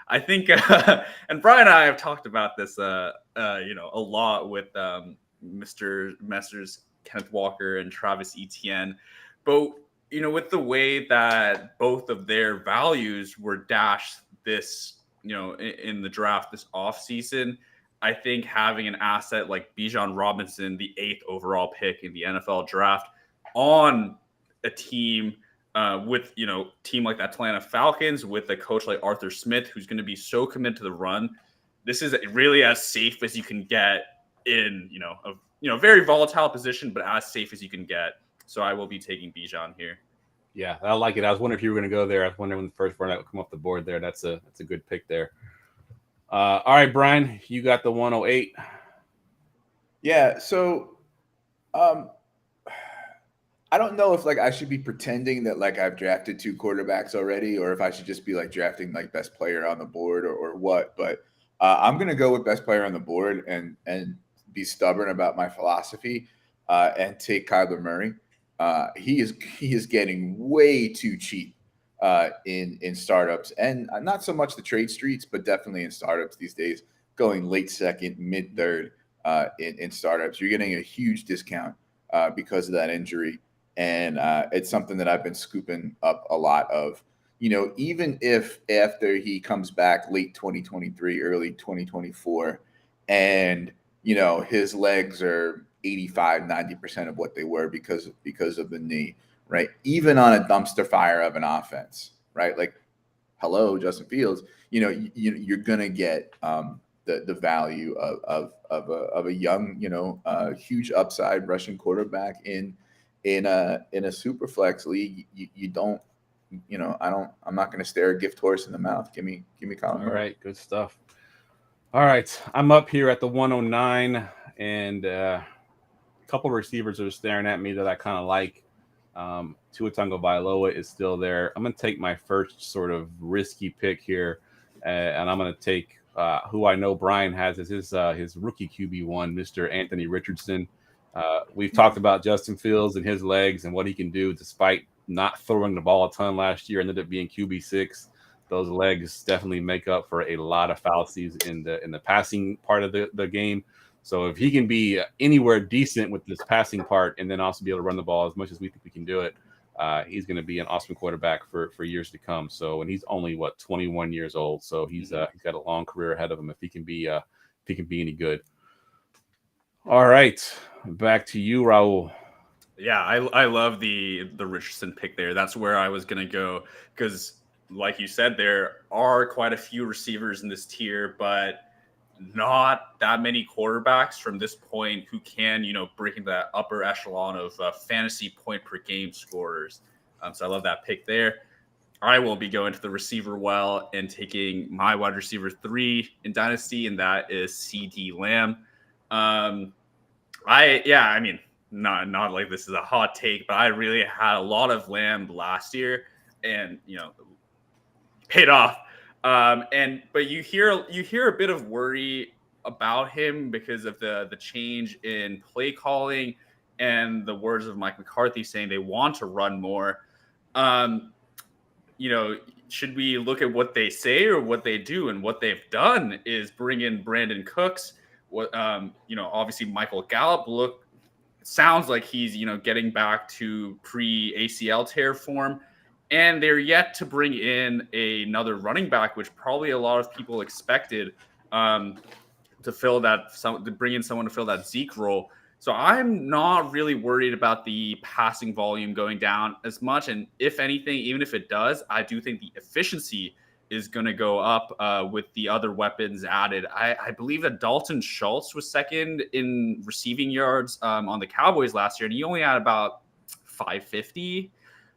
I think, and Brian and I have talked about this, a lot with Messrs. Kenneth Walker and Travis Etienne, but with the way that both of their values were dashed this, in the draft this offseason, I think having an asset like Bijan Robinson, the 8th overall pick in the NFL draft, on a team with team like the Atlanta Falcons, with a coach like Arthur Smith, who's going to be so committed to the run, this is really as safe as you can get in a very volatile position, but as safe as you can get. So I will be taking Bijan here.
Yeah, I like it. I was wondering if you were going to go there. I was wondering when the first runner would come off the board there. That's a good pick there. All right, Brian, you got the 108.
Yeah, so I don't know if I should be pretending that I've drafted 2 quarterbacks already, or if I should just be drafting best player on the board or what. But I'm gonna go with best player on the board and be stubborn about my philosophy and take Kyler Murray. He is getting way too cheap in startups, and not so much the trade streets, but definitely in startups these days. Going late second, mid third in startups, you're getting a huge discount because of that injury. And it's something that I've been scooping up a lot of, even if after he comes back late 2023, early 2024, and, his legs are 85-90% of what they were because of the knee, right? Even on a dumpster fire of an offense, right? Hello, Justin Fields, you're going to get the value of a young, huge upside rushing quarterback in a super flex league. You don't, I'm not going to stare a gift horse in the mouth. Give me Colin Murray.
All right, good stuff. All right, I'm up here at the 109, and a couple of receivers are staring at me that I kind of like. Tua Tagovailoa is still there. I'm going to take my first sort of risky pick here, and I'm going to take who I know Brian has as his rookie QB1, Mr. Anthony Richardson. We've talked about Justin Fields and his legs and what he can do despite not throwing the ball a ton last year, ended up being QB6. Those legs definitely make up for a lot of fallacies in the passing part of the game. So if he can be anywhere decent with this passing part and then also be able to run the ball as much as we think we can do it, he's going to be an awesome quarterback for years to come. So, and he's only 21 years old, so he's got a long career ahead of him if he can be any good. All right, back to you, Rahul.
Yeah, I love the Richardson pick there. That's where I was going to go because, like you said, there are quite a few receivers in this tier, but not that many quarterbacks from this point who can, break into that upper echelon of fantasy point per game scorers. So I love that pick there. I will be going to the receiver well and taking my wide receiver 3 in Dynasty, and that is CeeDee Lamb. Not like this is a hot take, but I really had a lot of Lamb last year, and paid off. But you hear a bit of worry about him because of the change in play calling and the words of Mike McCarthy saying they want to run more. Should we look at what they say or what they do? And what they've done is bring in Brandon Cooks. Obviously Michael Gallup sounds like he's, getting back to pre-ACL tear form. And they're yet to bring in another running back, which probably a lot of people expected to bring in someone to fill that Zeke role. So I'm not really worried about the passing volume going down as much. And if anything, even if it does, I do think the efficiency is going to go up with the other weapons added. I believe that Dalton Schultz was second in receiving yards on the Cowboys last year, and he only had about 550,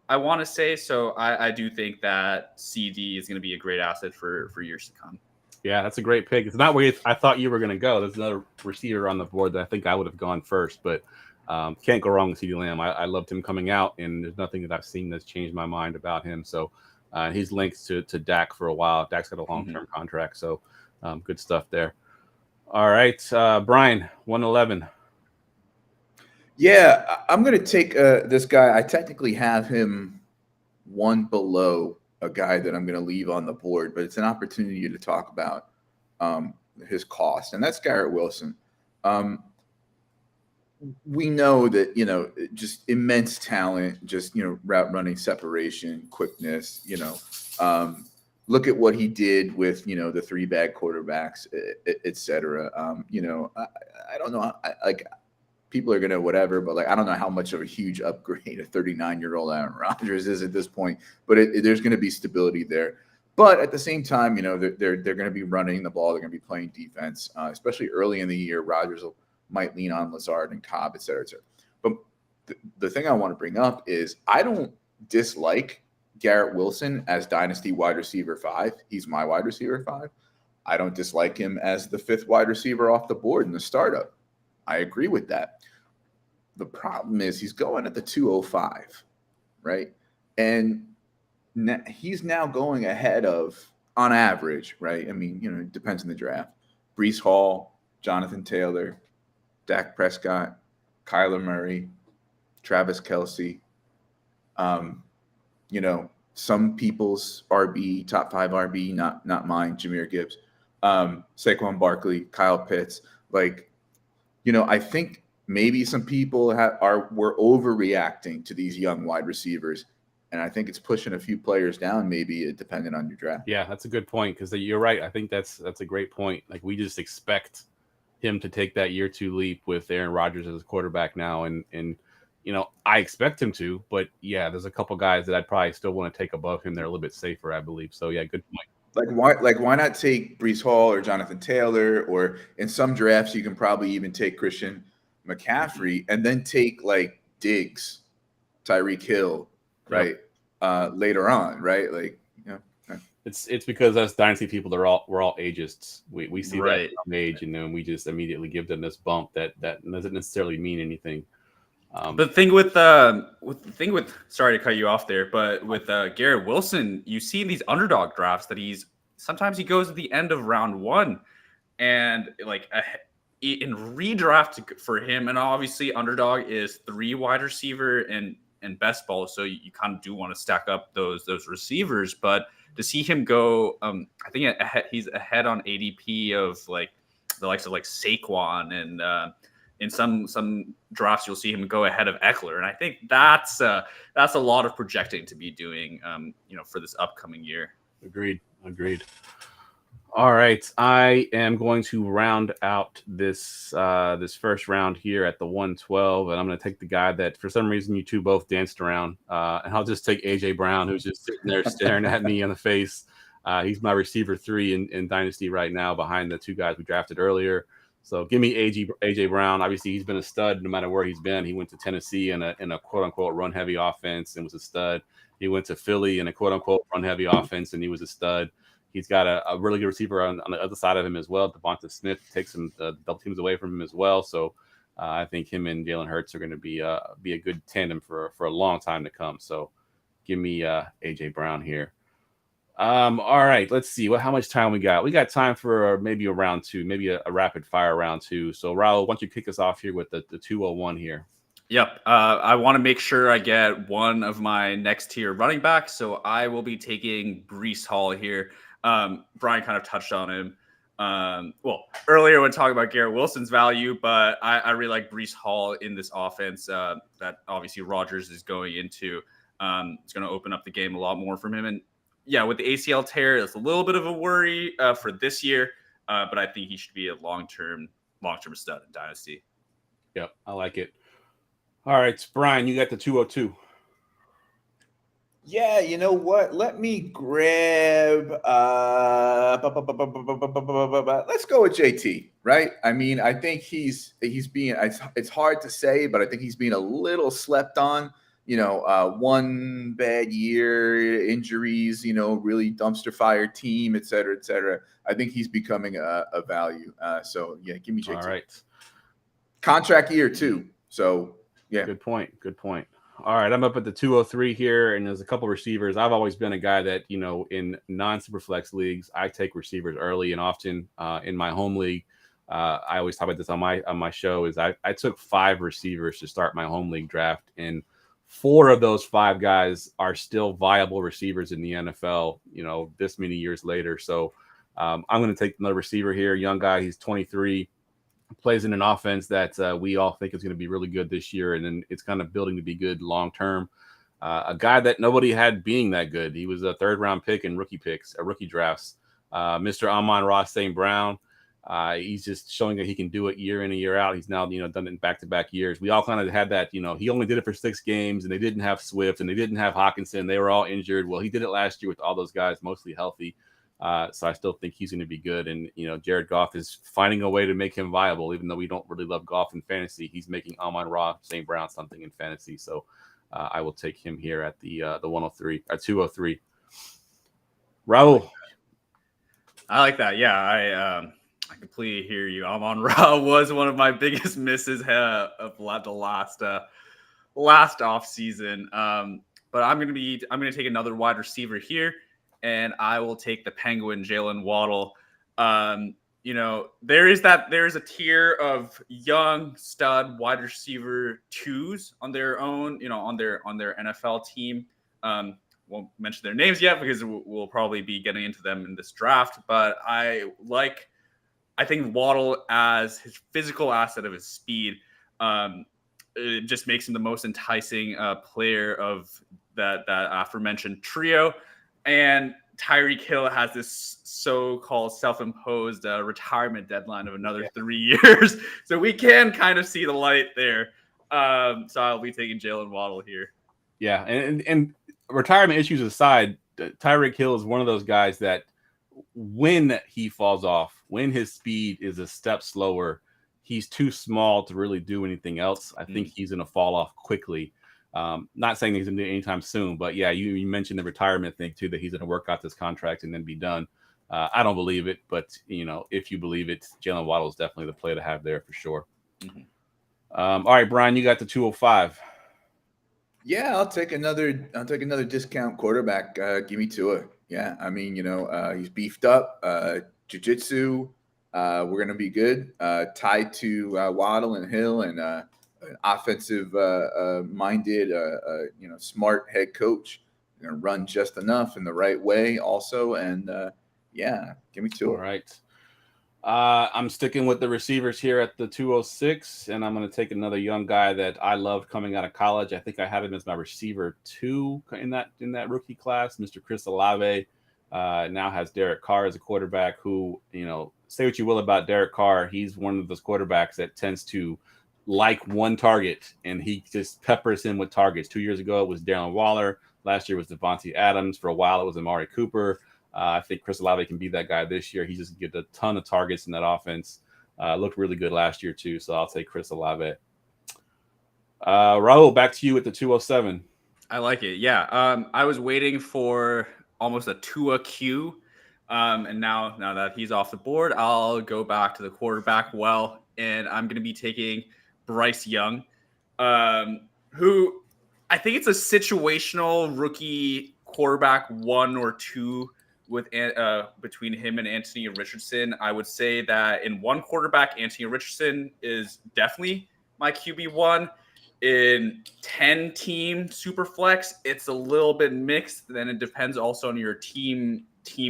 I want to say. So I do think that CD is going to be a great asset for years to come.
Yeah, that's a great pick. It's not where I thought you were going to go. There's another receiver on the board that I think I would have gone first, but can't go wrong with CeeDee Lamb. I loved him coming out, and there's nothing that I've seen that's changed my mind about him. So he's linked to Dak for a while. Dak's got a long-term contract, so good stuff there. All right, Brian, 111.
Yeah, I'm going to take this guy. I technically have him one below a guy that I'm going to leave on the board, but it's an opportunity to talk about his cost, and that's Garrett Wilson. We know that, just immense talent, just, route running, separation, quickness, look at what he did with, the three bad quarterbacks, et cetera. I don't know. People are going to whatever, but I don't know how much of a huge upgrade a 39-year-old Aaron Rodgers is at this point, but there's going to be stability there. But at the same time, they're going to be running the ball. They're going to be playing defense, especially early in the year. Rodgers might lean on Lazard and Cobb, et cetera, et cetera. But the thing I want to bring up is I don't dislike Garrett Wilson as Dynasty wide receiver 5. He's my wide receiver 5. I don't dislike him as the 5th wide receiver off the board in the startup. I agree with that. The problem is he's going at the 205, right? And he's now going ahead of, on average, right? I mean, it depends on the draft. Breece Hall, Jonathan Taylor, Dak Prescott, Kyler Murray, Travis Kelce. Some people's RB, top 5 RB, not mine, Jahmyr Gibbs, Saquon Barkley, Kyle Pitts. I think maybe some people were overreacting to these young wide receivers, and I think it's pushing a few players down, maybe depending on your draft.
Yeah, that's a good point, because you're right. I think that's a great point. We just expect him to take that year 2 leap with Aaron Rodgers as a quarterback now, and I expect him to, but yeah, there's a couple guys that I'd probably still want to take above him. They're a little bit safer, I believe. So yeah, good point.
Why not take Breece Hall or Jonathan Taylor, or in some drafts you can probably even take Christian McCaffrey and then take Diggs, Tyreek Hill, right? Later on, right?
It's because us Dynasty people, we're all ageist. We see
right.
that age, and then we just immediately give them this bump that doesn't necessarily mean anything.
The thing with sorry to cut you off there, but with Garrett Wilson, you see in these underdog drafts that sometimes he goes at the end of round 1, and in redraft for him, and obviously underdog is 3 wide receiver and best ball, so you kind of do want to stack up those receivers. But to see him go, I think he's ahead on ADP of the likes of Saquon, and in some drafts you'll see him go ahead of Eckler, and I think that's a lot of projecting to be doing, for this upcoming year.
Agreed. All right, I am going to round out this first round here at the 112, and I'm going to take the guy that for some reason you two both danced around, and I'll just take AJ Brown, who's just sitting there staring at me in the face. He's my receiver 3 in Dynasty right now, behind the 2 guys we drafted earlier. So give me AJ Brown. Obviously, he's been a stud no matter where he's been. He went to Tennessee in a quote unquote run heavy offense and was a stud. He went to Philly in a quote unquote run heavy offense and he was a stud. He's got a really good receiver on the other side of him as well. Devonta Smith takes some double teams away from him as well. So I think him and Jalen Hurts are going to be a good tandem for a long time to come. So give me AJ Brown here. All right, let's see how much time we got. We got time for maybe a round 2, maybe a rapid fire round 2. So Rahul, why don't you kick us off here with the 201 here?
Yep. I want to make sure I get one of my next tier running backs. So I will be taking Breece Hall here. Brian kind of touched on him. Earlier when talking about Garrett Wilson's value, but I really like Breece Hall in this offense that obviously Rodgers is going into. It's going to open up the game a lot more from him. And yeah, with the ACL tear, it's a little bit of a worry for this year, but I think he should be a long-term stud in Dynasty.
Yep, I like it. All right, Brian, you got the 202.
Yeah, you know what? Let me grab. Let's go with JT. Right? I mean, I think he's being. It's hard to say, but I think he's being a little slept on. One bad year, injuries. Really dumpster fire team, et cetera, et cetera. I think he's becoming a value. So yeah, give me JT.
All right.
Contract year too. So yeah.
Good point. All right, I'm up at the 203 here, and there's a couple receivers. I've always been a guy that, in non-superflex leagues, I take receivers early and often. In my home league, I always talk about this on my show, is I took 5 receivers to start my home league draft, and 4 of those 5 guys are still viable receivers in the NFL, this many years later. So I'm going to take another receiver here, young guy. He's 23. Plays in an offense that we all think is going to be really good this year, and then it's kind of building to be good long term. A guy that nobody had being that good. He was a 3rd-round pick in rookie drafts. Mr. Amon-Ra St. Brown. He's just showing that he can do it year in and year out. He's now done it in back-to-back years. We all kind of had that. He only did it for 6 games, and they didn't have Swift, and they didn't have Hawkinson. They were all injured. Well, he did it last year with all those guys mostly healthy. So I still think he's going to be good. And, Jared Goff is finding a way to make him viable, even though we don't really love Goff in fantasy. He's making Amon-Ra St. Brown something in fantasy. So I will take him here at the 103 at 203. Rahul.
I like that. Yeah, I completely hear you. Amon-Ra was one of my biggest misses of the last off season. But I'm going to take another wide receiver here. And I will take the Penguin, Jalen Waddle. There is a tier of young stud wide receiver 2s on their own, on their NFL team. Won't mention their names yet because we'll probably be getting into them in this draft. But I think Waddle, as his physical asset of his speed, it just makes him the most enticing player of that aforementioned trio. And Tyreek Hill has this so-called self-imposed retirement deadline of another 3 years. So we can kind of see the light there. So I'll be taking Jalen Waddle here.
Yeah, and retirement issues aside, Tyreek Hill is one of those guys that when he falls off, when his speed is a step slower, he's too small to really do anything else. I think he's going to fall off quickly. Not saying he's going to do it anytime soon, but yeah, you mentioned the retirement thing too, that he's going to work out this contract and then be done. I don't believe it, but if you believe it, Jalen Waddle is definitely the play to have there for sure. Mm-hmm. All right, Brian, you got the 205.
Yeah, I'll take another discount quarterback. Give me Tua. Yeah, I mean, he's beefed up. Jiu-jitsu. We're going to be good. Tied to Waddle and Hill and offensive minded, smart head coach. Going to run just enough in the right way also. And give me Tua.
All right. I'm sticking with the receivers here at the 206, and I'm going to take another young guy that I loved coming out of college. I think I had him as my receiver 2 in that rookie class, Mr. Chris Olave. Now has Derek Carr as a quarterback who, say what you will about Derek Carr. He's one of those quarterbacks that tends to like one target, and he just peppers him with targets. 2 years ago, it was Darren Waller. Last year was Devontae Adams. For a while, it was Amari Cooper. I think Chris Olave can be that guy this year. He just gets a ton of targets in that offense. Looked really good last year, too, so I'll take Chris Olave. Rahul, back to you at the 207.
I like it. Yeah. I was waiting for almost a Tua Q. And now that he's off the board, I'll go back to the quarterback well, and I'm going to be taking Bryce Young, who I think it's a situational rookie quarterback 1 or 2 with between him and Anthony Richardson. I would say that in one quarterback, Anthony Richardson is definitely my QB1. In 10-team Superflex, it's a little bit mixed. Then it depends also on your team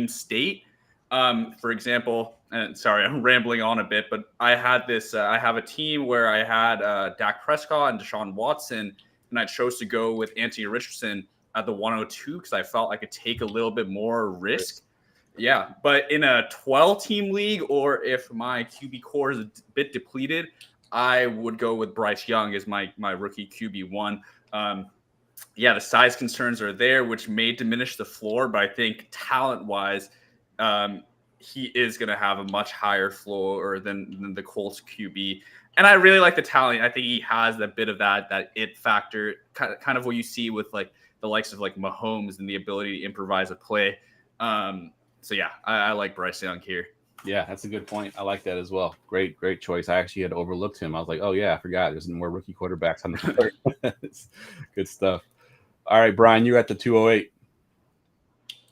state. For example, and sorry, I'm rambling on a bit, but I have a team where I had Dak Prescott and Deshaun Watson, and I chose to go with Anthony Richardson at the 102 because I felt I could take a little bit more risk. Yeah, but in a 12-team league, or if my QB core is a bit depleted, I would go with Bryce Young as my rookie QB1. Yeah, the size concerns are there, which may diminish the floor, but I think talent-wise, he is going to have a much higher floor than the Colts QB. And I really like the talent. I think he has a bit of that it factor, kind of what you see with like the likes of like Mahomes and the ability to improvise a play. So yeah, I like Bryce Young here.
Yeah, that's a good point. I like that as well. Great choice. I actually had overlooked him. I was like, oh yeah, I forgot. There's more rookie quarterbacks on the board. Good stuff. All right, Brian, you're at the 208.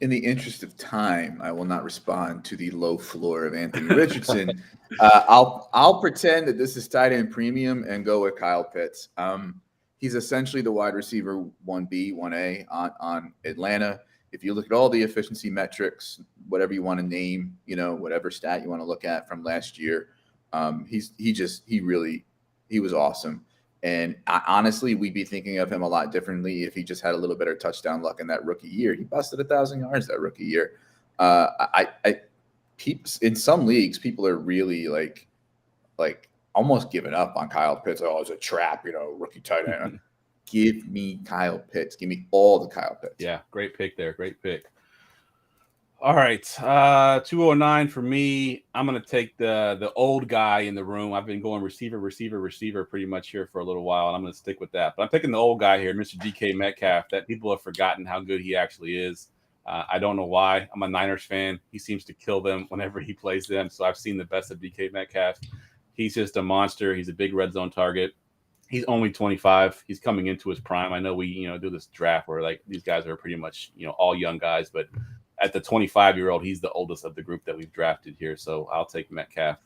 In the interest of time, I will not respond to the low floor of Anthony Richardson. I'll pretend that this is tight end premium and go with Kyle Pitts. He's essentially the wide receiver 1B, 1A on Atlanta. If you look at all the efficiency metrics, whatever you want to name, whatever stat you want to look at from last year, he was awesome. And honestly, we'd be thinking of him a lot differently if he just had a little better touchdown luck in that rookie year. He busted 1,000 yards that rookie year. In some leagues, people are really like almost giving up on Kyle Pitts. Oh, it's a trap, rookie tight end. Give me Kyle Pitts. Give me all the Kyle Pitts.
Yeah, great pick there. Great pick. All right, 209 for me. I'm going to take the old guy in the room. I've been going receiver pretty much here for a little while, and I'm going to stick with that. But I'm picking the old guy here, Mr. DK Metcalf, that people have forgotten how good he actually is. I don't know why. I'm a Niners fan. He seems to kill them whenever he plays them, so I've seen the best of DK Metcalf. He's just a monster. He's a big red zone target. He's only 25. He's coming into his prime. I know we, do this draft where like these guys are pretty much, all young guys, but at the 25-year-old, he's the oldest of the group that we've drafted here. So I'll take Metcalf.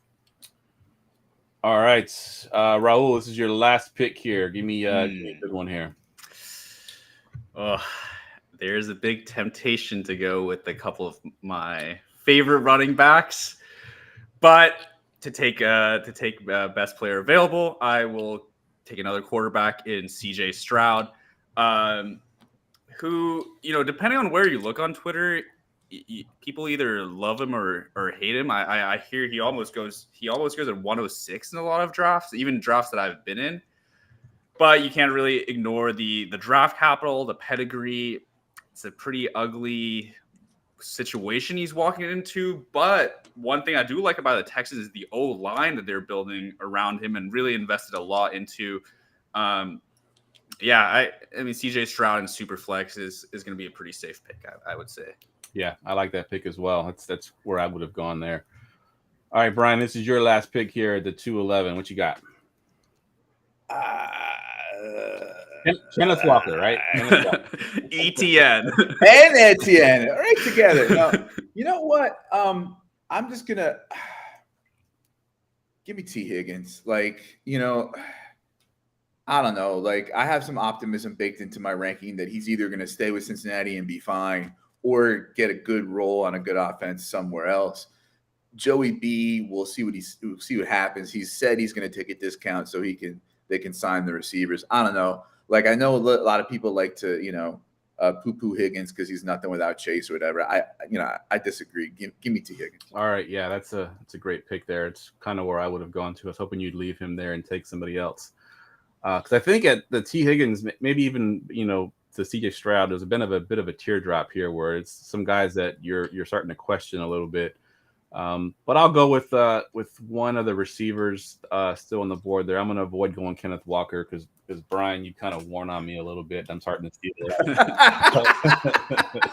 All right, Rahul, this is your last pick here. Give me a good one here.
Oh, there's a big temptation to go with a couple of my favorite running backs, but to take best player available, I will take another quarterback in CJ Stroud, who, depending on where you look on Twitter, people either love him or hate him. I hear he almost goes at 106 in a lot of drafts, even drafts that I've been in. But you can't really ignore the draft capital, the pedigree. It's a pretty ugly situation he's walking into. But one thing I do like about the Texans is the O-line that they're building around him and really invested a lot into. I mean, CJ Stroud and Superflex is going to be a pretty safe pick, I would say.
Yeah, I like that pick as well. That's where I would have gone there. All right, Brian, this is your last pick here at the 211. What you got? Kenneth Walker, right?
ETN.
And Etienne, right together. Now, you know what? I'm just going to give me T. Higgins. I don't know. I have some optimism baked into my ranking that he's either going to stay with Cincinnati and be fine or get a good role on a good offense somewhere else. Joey B, we'll see what happens. He said he's going to take a discount so they can sign the receivers. I don't know. I know a lot of people like to, poo-poo Higgins because he's nothing without Chase or whatever. I disagree. Give me T. Higgins.
All right, yeah, that's a great pick there. It's kind of where I would have gone to. I was hoping you'd leave him there and take somebody else. Because I think at the T. Higgins, maybe even to CJ Stroud, there's been a bit of a teardrop here where it's some guys that you're starting to question a little bit. But I'll go with one of the receivers still on the board there. I'm going to avoid going Kenneth Walker because Brian, you kind of worn on me a little bit. I'm starting to see that.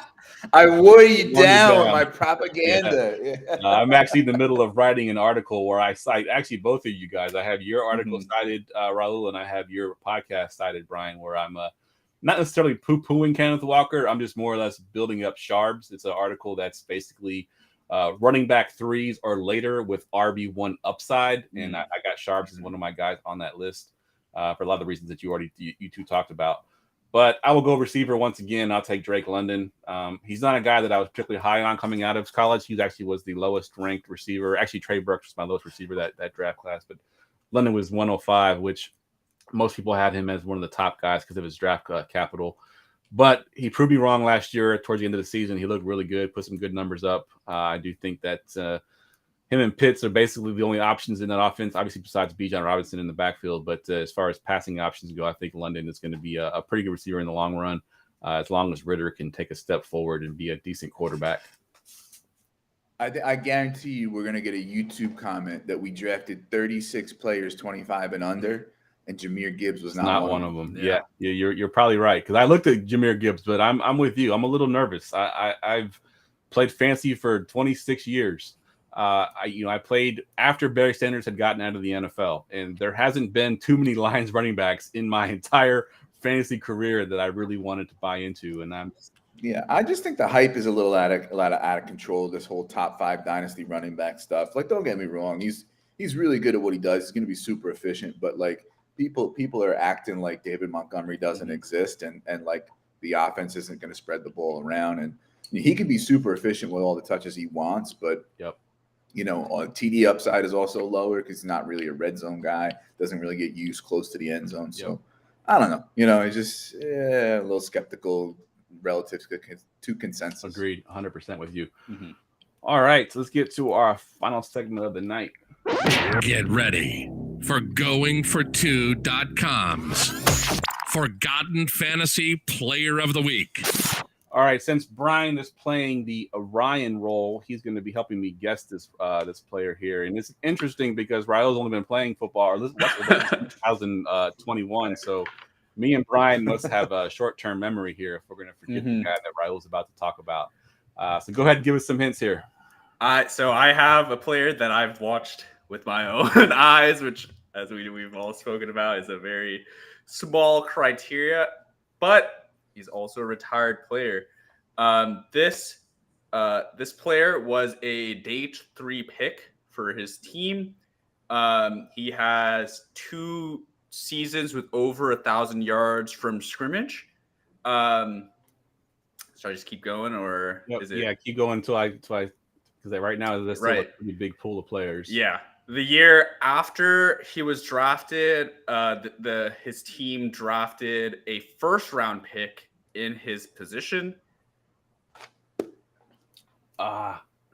I wore you down with my propaganda.
Yeah. I'm actually in the middle of writing an article where I cite actually both of you guys. I have your article cited, Rahul, and I have your podcast cited, Brian, where I'm not necessarily poo-pooing Kenneth Walker. I'm just more or less building up Sharps. It's an article that's basically running back threes or later with RB1 upside. And I got Sharps as one of my guys on that list for a lot of the reasons that you two talked about. But I will go receiver once again. I'll take Drake London. He's not a guy that I was particularly high on coming out of college. He actually was the lowest ranked receiver. Actually, Trey Burks was my lowest receiver that draft class. But London was 105, which most people had him as one of the top guys because of his draft capital. But he proved me wrong last year. Towards the end of the season, he looked really good, put some good numbers up. I do think that him and Pitts are basically the only options in that offense, obviously besides Bijan Robinson in the backfield. But as far as passing options go, I think London is going to be a pretty good receiver in the long run, as long as Ritter can take a step forward and be a decent quarterback.
I guarantee you we're going to get a YouTube comment that we drafted 36 players 25 and under, and Jahmyr Gibbs was not one of them.
Yeah, you're probably right, because I looked at Jahmyr Gibbs, but I'm with you. I'm a little nervous. I've played fantasy for 26 years. I played after Barry Sanders had gotten out of the NFL, and there hasn't been too many Lions running backs in my entire fantasy career that I really wanted to buy into, and
I just think the hype is a little out of control. This whole top 5 dynasty running back stuff. Like, don't get me wrong, he's really good at what he does. He's going to be super efficient, but like people are acting like David Montgomery doesn't exist, and like the offense isn't going to spread the ball around. And he can be super efficient with all the touches he wants, but TD upside is also lower because he's not really a red zone guy. Doesn't really get used close to the end zone. So I don't know. It's just a little skeptical relative to consensus.
Agreed, 100% with you. Mm-hmm. All right, so let's get to our final segment of the night.
Get ready for GoingFor2.com's Forgotten Fantasy Player of the Week.
All right, since Brian is playing the Orion role, he's going to be helping me guess this player here. And it's interesting because Rahul's only been playing football since 2021. So me and Brian must have a short-term memory here if we're going to forget the guy that Rahul's about to talk about. So go ahead and give us some hints here.
So I have a player that I've watched with my own eyes, which, as we've all spoken about, is a very small criteria, but he's also a retired player. This player was a day 3 pick for his team. He has 2 seasons with over 1,000 yards from scrimmage. Should I just keep going, or is it?
Yeah, keep going until I because right now there's still a pretty big pool of players.
Yeah. The year after he was drafted, his team drafted a first-round pick in his position.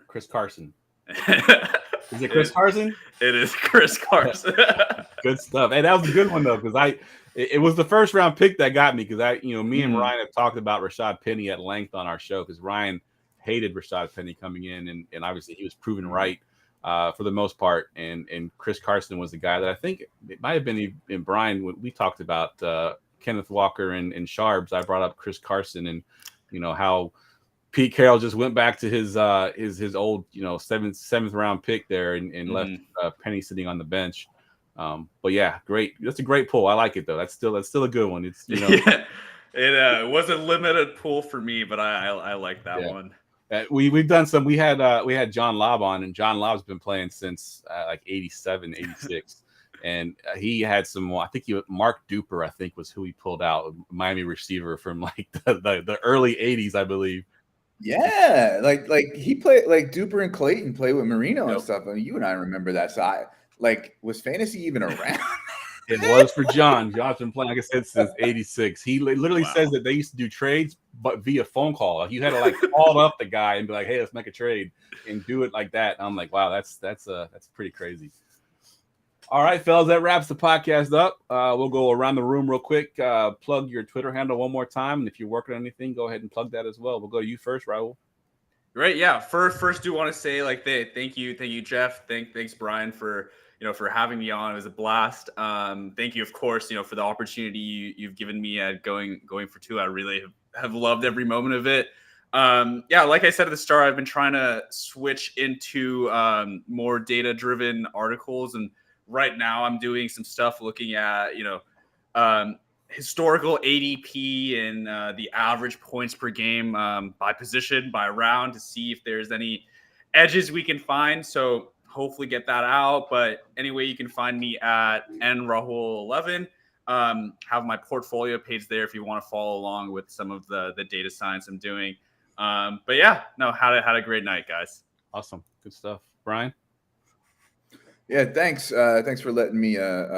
Chris Carson. Is it Chris Carson?
It is Chris Carson.
Good stuff. Hey, that was a good one though, because it was the first round pick that got me, because me and Ryan have talked about Rashad Penny at length on our show, because Ryan hated Rashad Penny coming in, and obviously he was proven right for the most part. And Chris Carson was the guy that I think it might have been in Brian when we talked about Kenneth Walker and Sharps. I brought up Chris Carson and how Pete Carroll just went back to his old seventh round pick there and left Penny sitting on the bench. But yeah, great. That's a great pull. I like it though. That's still a good one. It's
It was a limited pull for me, but I like that one.
We've done some. We had John Lobb on, and John Lobb's been playing since like 87, 86. And he had some. I think Mark Duper, I think, was who he pulled out, a Miami receiver from like the early 80s, I believe.
Yeah, like he played, like Duper and Clayton played with Marino and stuff. I mean, you and I remember that. So was fantasy even around?
It was for John. John's been playing, like I said, since 86. He literally says that they used to do trades, but via phone call. You had to like call up the guy and be like, "Hey, let's make a trade," and do it like that. And I'm like, wow, that's pretty crazy. All right, fellas, that wraps the podcast up. We'll go around the room real quick. Plug your Twitter handle one more time, and if you're working on anything, go ahead and plug that as well. We'll go to you first, Rahul.
Right, yeah. First, do want to say thank you, Geoff. Thanks, Brian, for having me on. It was a blast. Thank you, of course, for the opportunity you've given me at going for 2. I really have loved every moment of it. Like I said at the start, I've been trying to switch into more data-driven articles, and right now I'm doing some stuff looking at historical ADP and the average points per game by position, by round, to see if there's any edges we can find. So hopefully get that out. But anyway, you can find me at nrahul11. Have my portfolio page there if you want to follow along with some of the data science I'm doing. But yeah, no, had a great night, guys.
Awesome. Good stuff. Brian?
Yeah, thanks. Thanks for letting me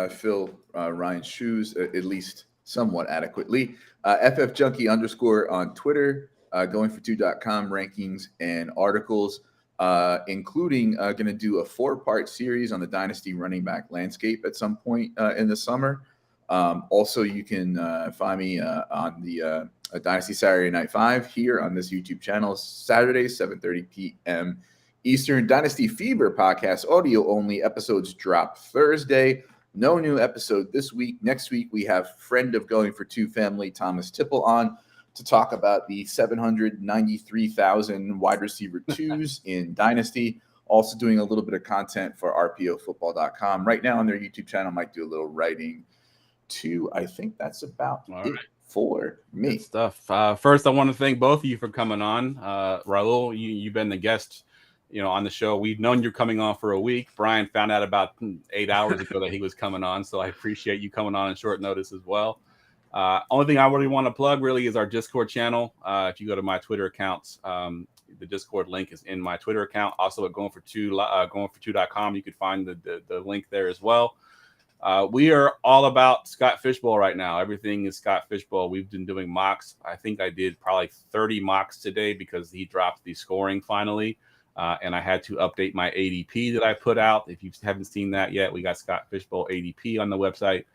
fill Ryan's shoes, at least somewhat adequately. FFJunkie _ on Twitter, goingfor2.com rankings and articles, including going to do a 4-part series on the Dynasty running back landscape at some point in the summer. Also, you can find me on the Dynasty Saturday Night 5 here on this YouTube channel, Saturday, 7:30 p.m. Eastern. Dynasty Fever podcast, audio only. Episodes drop Thursday. No new episode this week. Next week, we have friend of Going for Two family, Thomas Tipple, on to talk about the 793,000 wide receiver twos in Dynasty. Also doing a little bit of content for rpofootball.com. Right now on their YouTube channel, might do a little writing too. I think that's about it for me.
Good stuff. First, I want to thank both of you for coming on. Rahul, you've been the guest on the show. We've known you're coming on for a week. Brian found out about 8 hours ago that he was coming on, so I appreciate you coming on short notice as well. Only thing I really want to plug really is our Discord channel. If you go to my Twitter accounts, the Discord link is in my Twitter account. Also at goingfor2.com, you can find the link there as well. We are all about Scott Fishbowl right now. Everything is Scott Fishbowl. We've been doing mocks. I think I did probably 30 mocks today because he dropped the scoring finally. And I had to update my ADP that I put out. If you haven't seen that yet, we got Scott Fishbowl ADP on the website.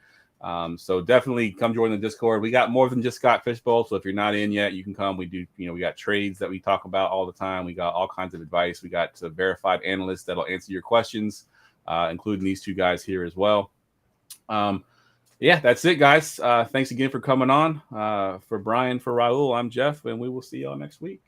So definitely come join the Discord. We got more than just Scott Fishbowl. So if you're not in yet, you can come. We do, we got trades that we talk about all the time. We got all kinds of advice. We got verified analysts that'll answer your questions, including these two guys here as well. Yeah, that's it, guys. Thanks again for coming on. For Brian, for Rahul, I'm Geoff, and we will see y'all next week.